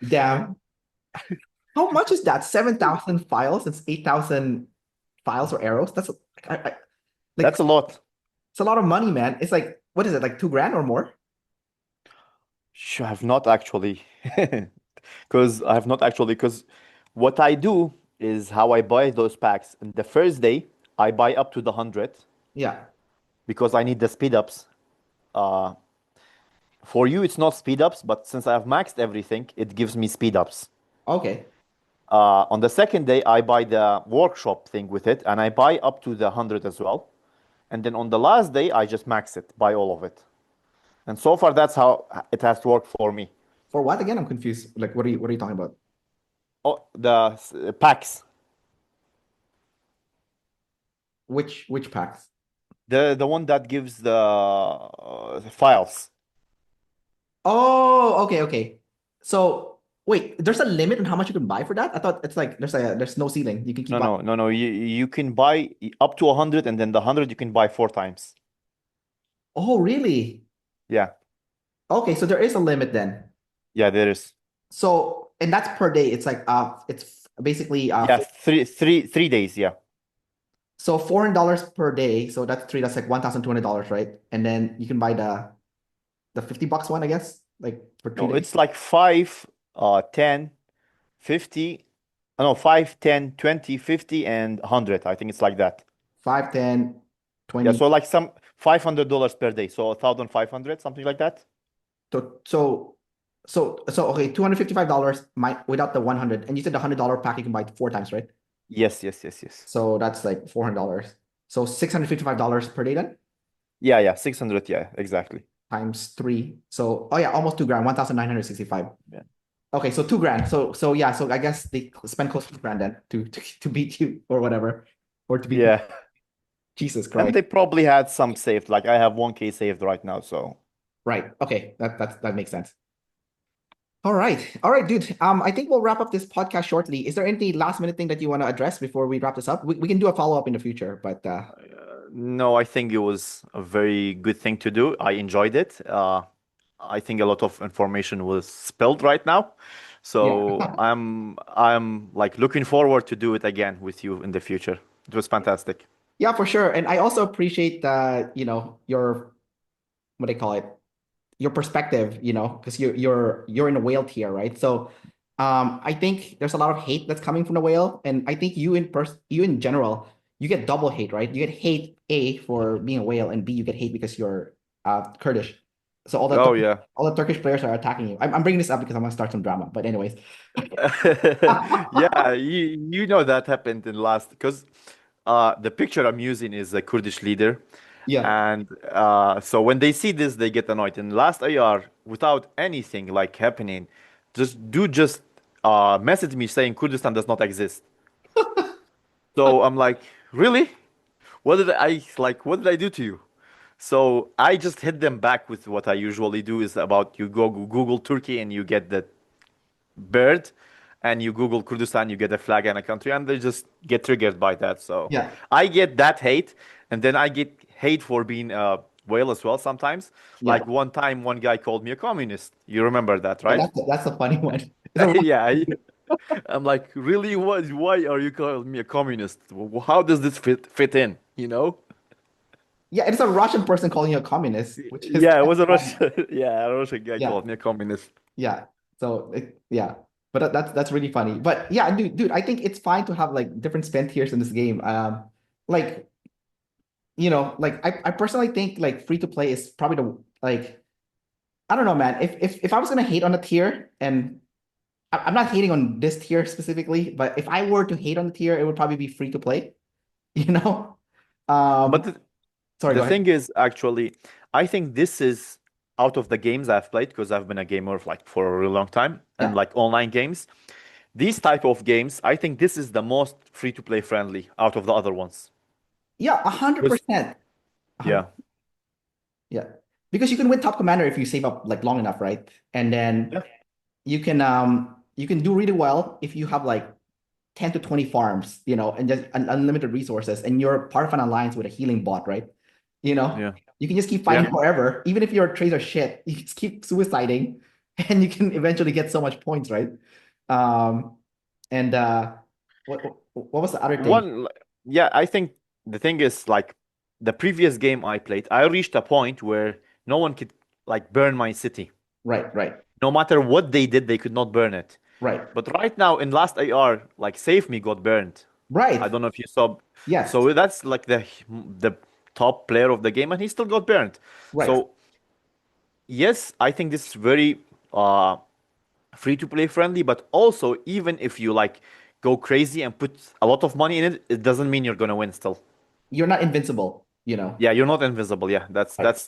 [SPEAKER 1] Damn. How much is that? 7,000 files? It's 8,000 files or arrows? That's like
[SPEAKER 2] That's a lot.
[SPEAKER 1] it's a lot of money, man. It's like, what is it, like 2 grand or more?
[SPEAKER 2] Sure, I have not actually, because I have not actually, because what I do is how I buy those packs. And the first day, I buy up to the 100
[SPEAKER 1] Yeah.
[SPEAKER 2] because I need the speed ups. Uh, for you, it's not speed ups, but since I have maxed everything, it gives me speed ups.
[SPEAKER 1] Okay.
[SPEAKER 2] On the second day, I buy the workshop thing with it, and I buy up to the 100 as well. And then on the last day, I just max it, buy all of it. And so far, that's how it has to work for me.
[SPEAKER 1] For what again? I'm confused. Like, what are you talking about?
[SPEAKER 2] Oh, the packs.
[SPEAKER 1] Which packs?
[SPEAKER 2] The one that gives the files.
[SPEAKER 1] Oh, okay, okay. So wait, there's a limit on how much you can buy for that? I thought it's like there's no ceiling. You can keep
[SPEAKER 2] No,
[SPEAKER 1] buying.
[SPEAKER 2] no, no, no. You can buy up to 100, and then the 100 you can buy 4 times.
[SPEAKER 1] Oh, really?
[SPEAKER 2] Yeah,
[SPEAKER 1] Okay, so there is a limit then.
[SPEAKER 2] yeah, there is.
[SPEAKER 1] So and that's per day. It's like it's basically
[SPEAKER 2] Yeah, 3 days. Yeah.
[SPEAKER 1] so $400 per day. So that's three. That's like $1,200, right? And then you can buy the $50 one, I guess, like for three
[SPEAKER 2] No,
[SPEAKER 1] days.
[SPEAKER 2] it's like 5, 10, 50. No, 5, 10, 20, 50, and 100. I think it's like that.
[SPEAKER 1] 5, 10.
[SPEAKER 2] Yeah,
[SPEAKER 1] 20.
[SPEAKER 2] so like some $500 per day, so 1,500, something like that.
[SPEAKER 1] So so so okay, $255 without the 100. And you said the $100 pack you can buy four times, right?
[SPEAKER 2] Yes, yes, yes, yes.
[SPEAKER 1] So that's like $400. So $655 per day then
[SPEAKER 2] Yeah, yeah, 600. Yeah, exactly.
[SPEAKER 1] times three. So oh yeah, almost 2 grand, 1,965.
[SPEAKER 2] Yeah.
[SPEAKER 1] Okay, so 2 grand. So yeah, so I guess they spend close to 2 grand then to beat you or whatever. Or to beat me.
[SPEAKER 2] Yeah.
[SPEAKER 1] Jesus
[SPEAKER 2] And
[SPEAKER 1] Christ.
[SPEAKER 2] they probably had some saved. Like I have 1K saved right now, so
[SPEAKER 1] Right. Okay. That makes sense. All right. All right, dude. I think we'll wrap up this podcast shortly. Is there any last minute thing that you want to address before we wrap this up? We can do a follow-up in the future, but
[SPEAKER 2] no, I think it was a very good thing to do. I enjoyed it. I think a lot of information was spilled right now.
[SPEAKER 1] yeah.
[SPEAKER 2] So I'm like looking forward to do it again with you in the future. It was fantastic.
[SPEAKER 1] Yeah, for sure. And I also appreciate your what do they call it? Your perspective, because you're in a whale tier, right? So I think there's a lot of hate that's coming from the whale, and I think you in general, you get double hate, right? You get hate A for being a whale, and B you get hate because you're Kurdish. So
[SPEAKER 2] Oh yeah.
[SPEAKER 1] all the Turkish players are attacking you. I'm bringing this up because I'm gonna start some drama. But anyways,
[SPEAKER 2] Yeah, you know that happened in last because the picture I'm using is a Kurdish leader.
[SPEAKER 1] yeah.
[SPEAKER 2] And so when they see this, they get annoyed. In last AR, without anything like happening, just message me saying Kurdistan does not exist. So I'm like, really? What did I do to you? So I just hit them back with what I usually do is about you go Google Turkey and you get the bird, and you Google Kurdistan, you get a flag and a country, and they just get triggered by that. So
[SPEAKER 1] Yeah,
[SPEAKER 2] I get that hate, and then I get hate for being whale as well sometimes.
[SPEAKER 1] yeah,
[SPEAKER 2] Like one time, one guy called me a communist. You remember that,
[SPEAKER 1] yeah.
[SPEAKER 2] right?
[SPEAKER 1] That's a funny one. It's a
[SPEAKER 2] Yeah. I'm like, really? What? Why are you calling me a communist? How does this fit in? You know?
[SPEAKER 1] yeah, it's a Russian person calling you a communist, which is
[SPEAKER 2] Yeah, it
[SPEAKER 1] kind
[SPEAKER 2] was a
[SPEAKER 1] of funny.
[SPEAKER 2] Russian. Yeah, a Russian guy
[SPEAKER 1] Yeah,
[SPEAKER 2] called me a communist.
[SPEAKER 1] yeah. So yeah, but that's really funny. But yeah, dude, I think it's fine to have like different spend tiers in this game. Like like I personally think like free to play is probably the like I don't know, man. If I was gonna hate on a tier, and I'm not hating on this tier specifically, but if I were to hate on the tier, it would probably be free to play. You know?
[SPEAKER 2] But
[SPEAKER 1] Um, Sorry,
[SPEAKER 2] the
[SPEAKER 1] go ahead.
[SPEAKER 2] thing is, actually, I think this is out of the games I've played because I've been a gamer like for a really long time and
[SPEAKER 1] Yeah,
[SPEAKER 2] like online games. These type of games, I think this is the most free to play friendly out of the other ones.
[SPEAKER 1] yeah, a hundred
[SPEAKER 2] Because
[SPEAKER 1] percent, a hundred.
[SPEAKER 2] yeah,
[SPEAKER 1] Yeah, because you can win top commander if you save up like long enough, right? And then
[SPEAKER 2] yeah,
[SPEAKER 1] you can do really well if you have like 10 to 20 farms, and just unlimited resources, and you're part of an alliance with a healing bot, right? You know,
[SPEAKER 2] yeah,
[SPEAKER 1] you can just keep
[SPEAKER 2] yeah.
[SPEAKER 1] fighting forever, even if your trades are shit. You just keep suiciding, and you can eventually get so much points, right? Um, and what was the other thing?
[SPEAKER 2] Yeah, I think the thing is like the previous game I played, I reached a point where no one could like burn my city.
[SPEAKER 1] Right, right,
[SPEAKER 2] No matter what they did, they could not burn it.
[SPEAKER 1] right,
[SPEAKER 2] But right now in last AR, like Save Me got burned. I
[SPEAKER 1] right.
[SPEAKER 2] don't know if you saw.
[SPEAKER 1] Yes,
[SPEAKER 2] So that's like the top player of the game, and he still got burned.
[SPEAKER 1] right.
[SPEAKER 2] So yes, I think this is very uh free to play friendly, but also even if you like go crazy and put a lot of money in it, it doesn't mean you're gonna win still.
[SPEAKER 1] You're not invincible.
[SPEAKER 2] Yeah, you're not invisible. Yeah, that's
[SPEAKER 1] Right.
[SPEAKER 2] that's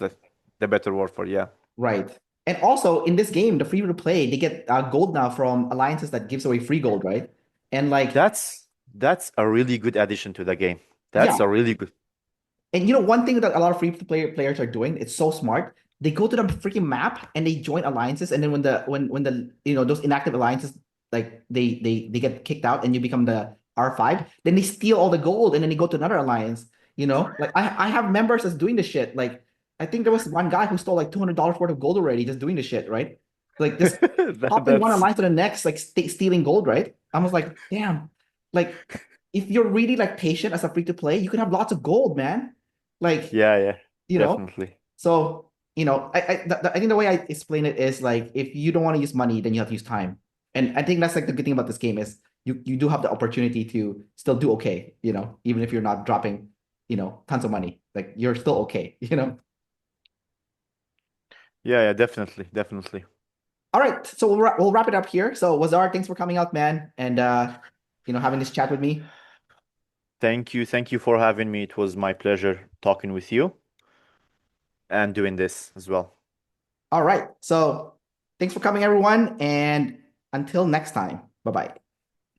[SPEAKER 2] the better word for it, yeah.
[SPEAKER 1] Right. And also in this game, the free to play, they get gold now from alliances that gives away free gold, right? And like,
[SPEAKER 2] That's a really good addition to the game. That's
[SPEAKER 1] yeah.
[SPEAKER 2] a really good.
[SPEAKER 1] And one thing that a lot of free to play players are doing, it's so smart. They go to the freaking map and they join alliances, and then when the those inactive alliances like they get kicked out and you become the R5, then they steal all the gold and then they go to another alliance. Like I have members that's doing this shit. Like I think there was one guy who stole like $200 worth of gold already just doing this shit, right? Like just hopping one
[SPEAKER 2] That's
[SPEAKER 1] alliance to the next, like stealing gold, right? I was like, damn, like if you're really like patient as a free to play, you can have lots of gold, man. Like,
[SPEAKER 2] yeah, yeah,
[SPEAKER 1] you know,
[SPEAKER 2] definitely.
[SPEAKER 1] so, I think the way I explain it is like, if you don't want to use money, then you have to use time. And I think that's like the good thing about this game is you do have the opportunity to still do okay, even if you're not dropping. tons of money. Like you're still okay, you know?
[SPEAKER 2] Yeah, yeah, definitely, definitely.
[SPEAKER 1] All right, so we'll wrap it up here. So Wazzar, thanks for coming out, man, and having this chat with me.
[SPEAKER 2] Thank you for having me. It was my pleasure talking with you and doing this as well.
[SPEAKER 1] All right, so thanks for coming, everyone, and until next time, bye bye.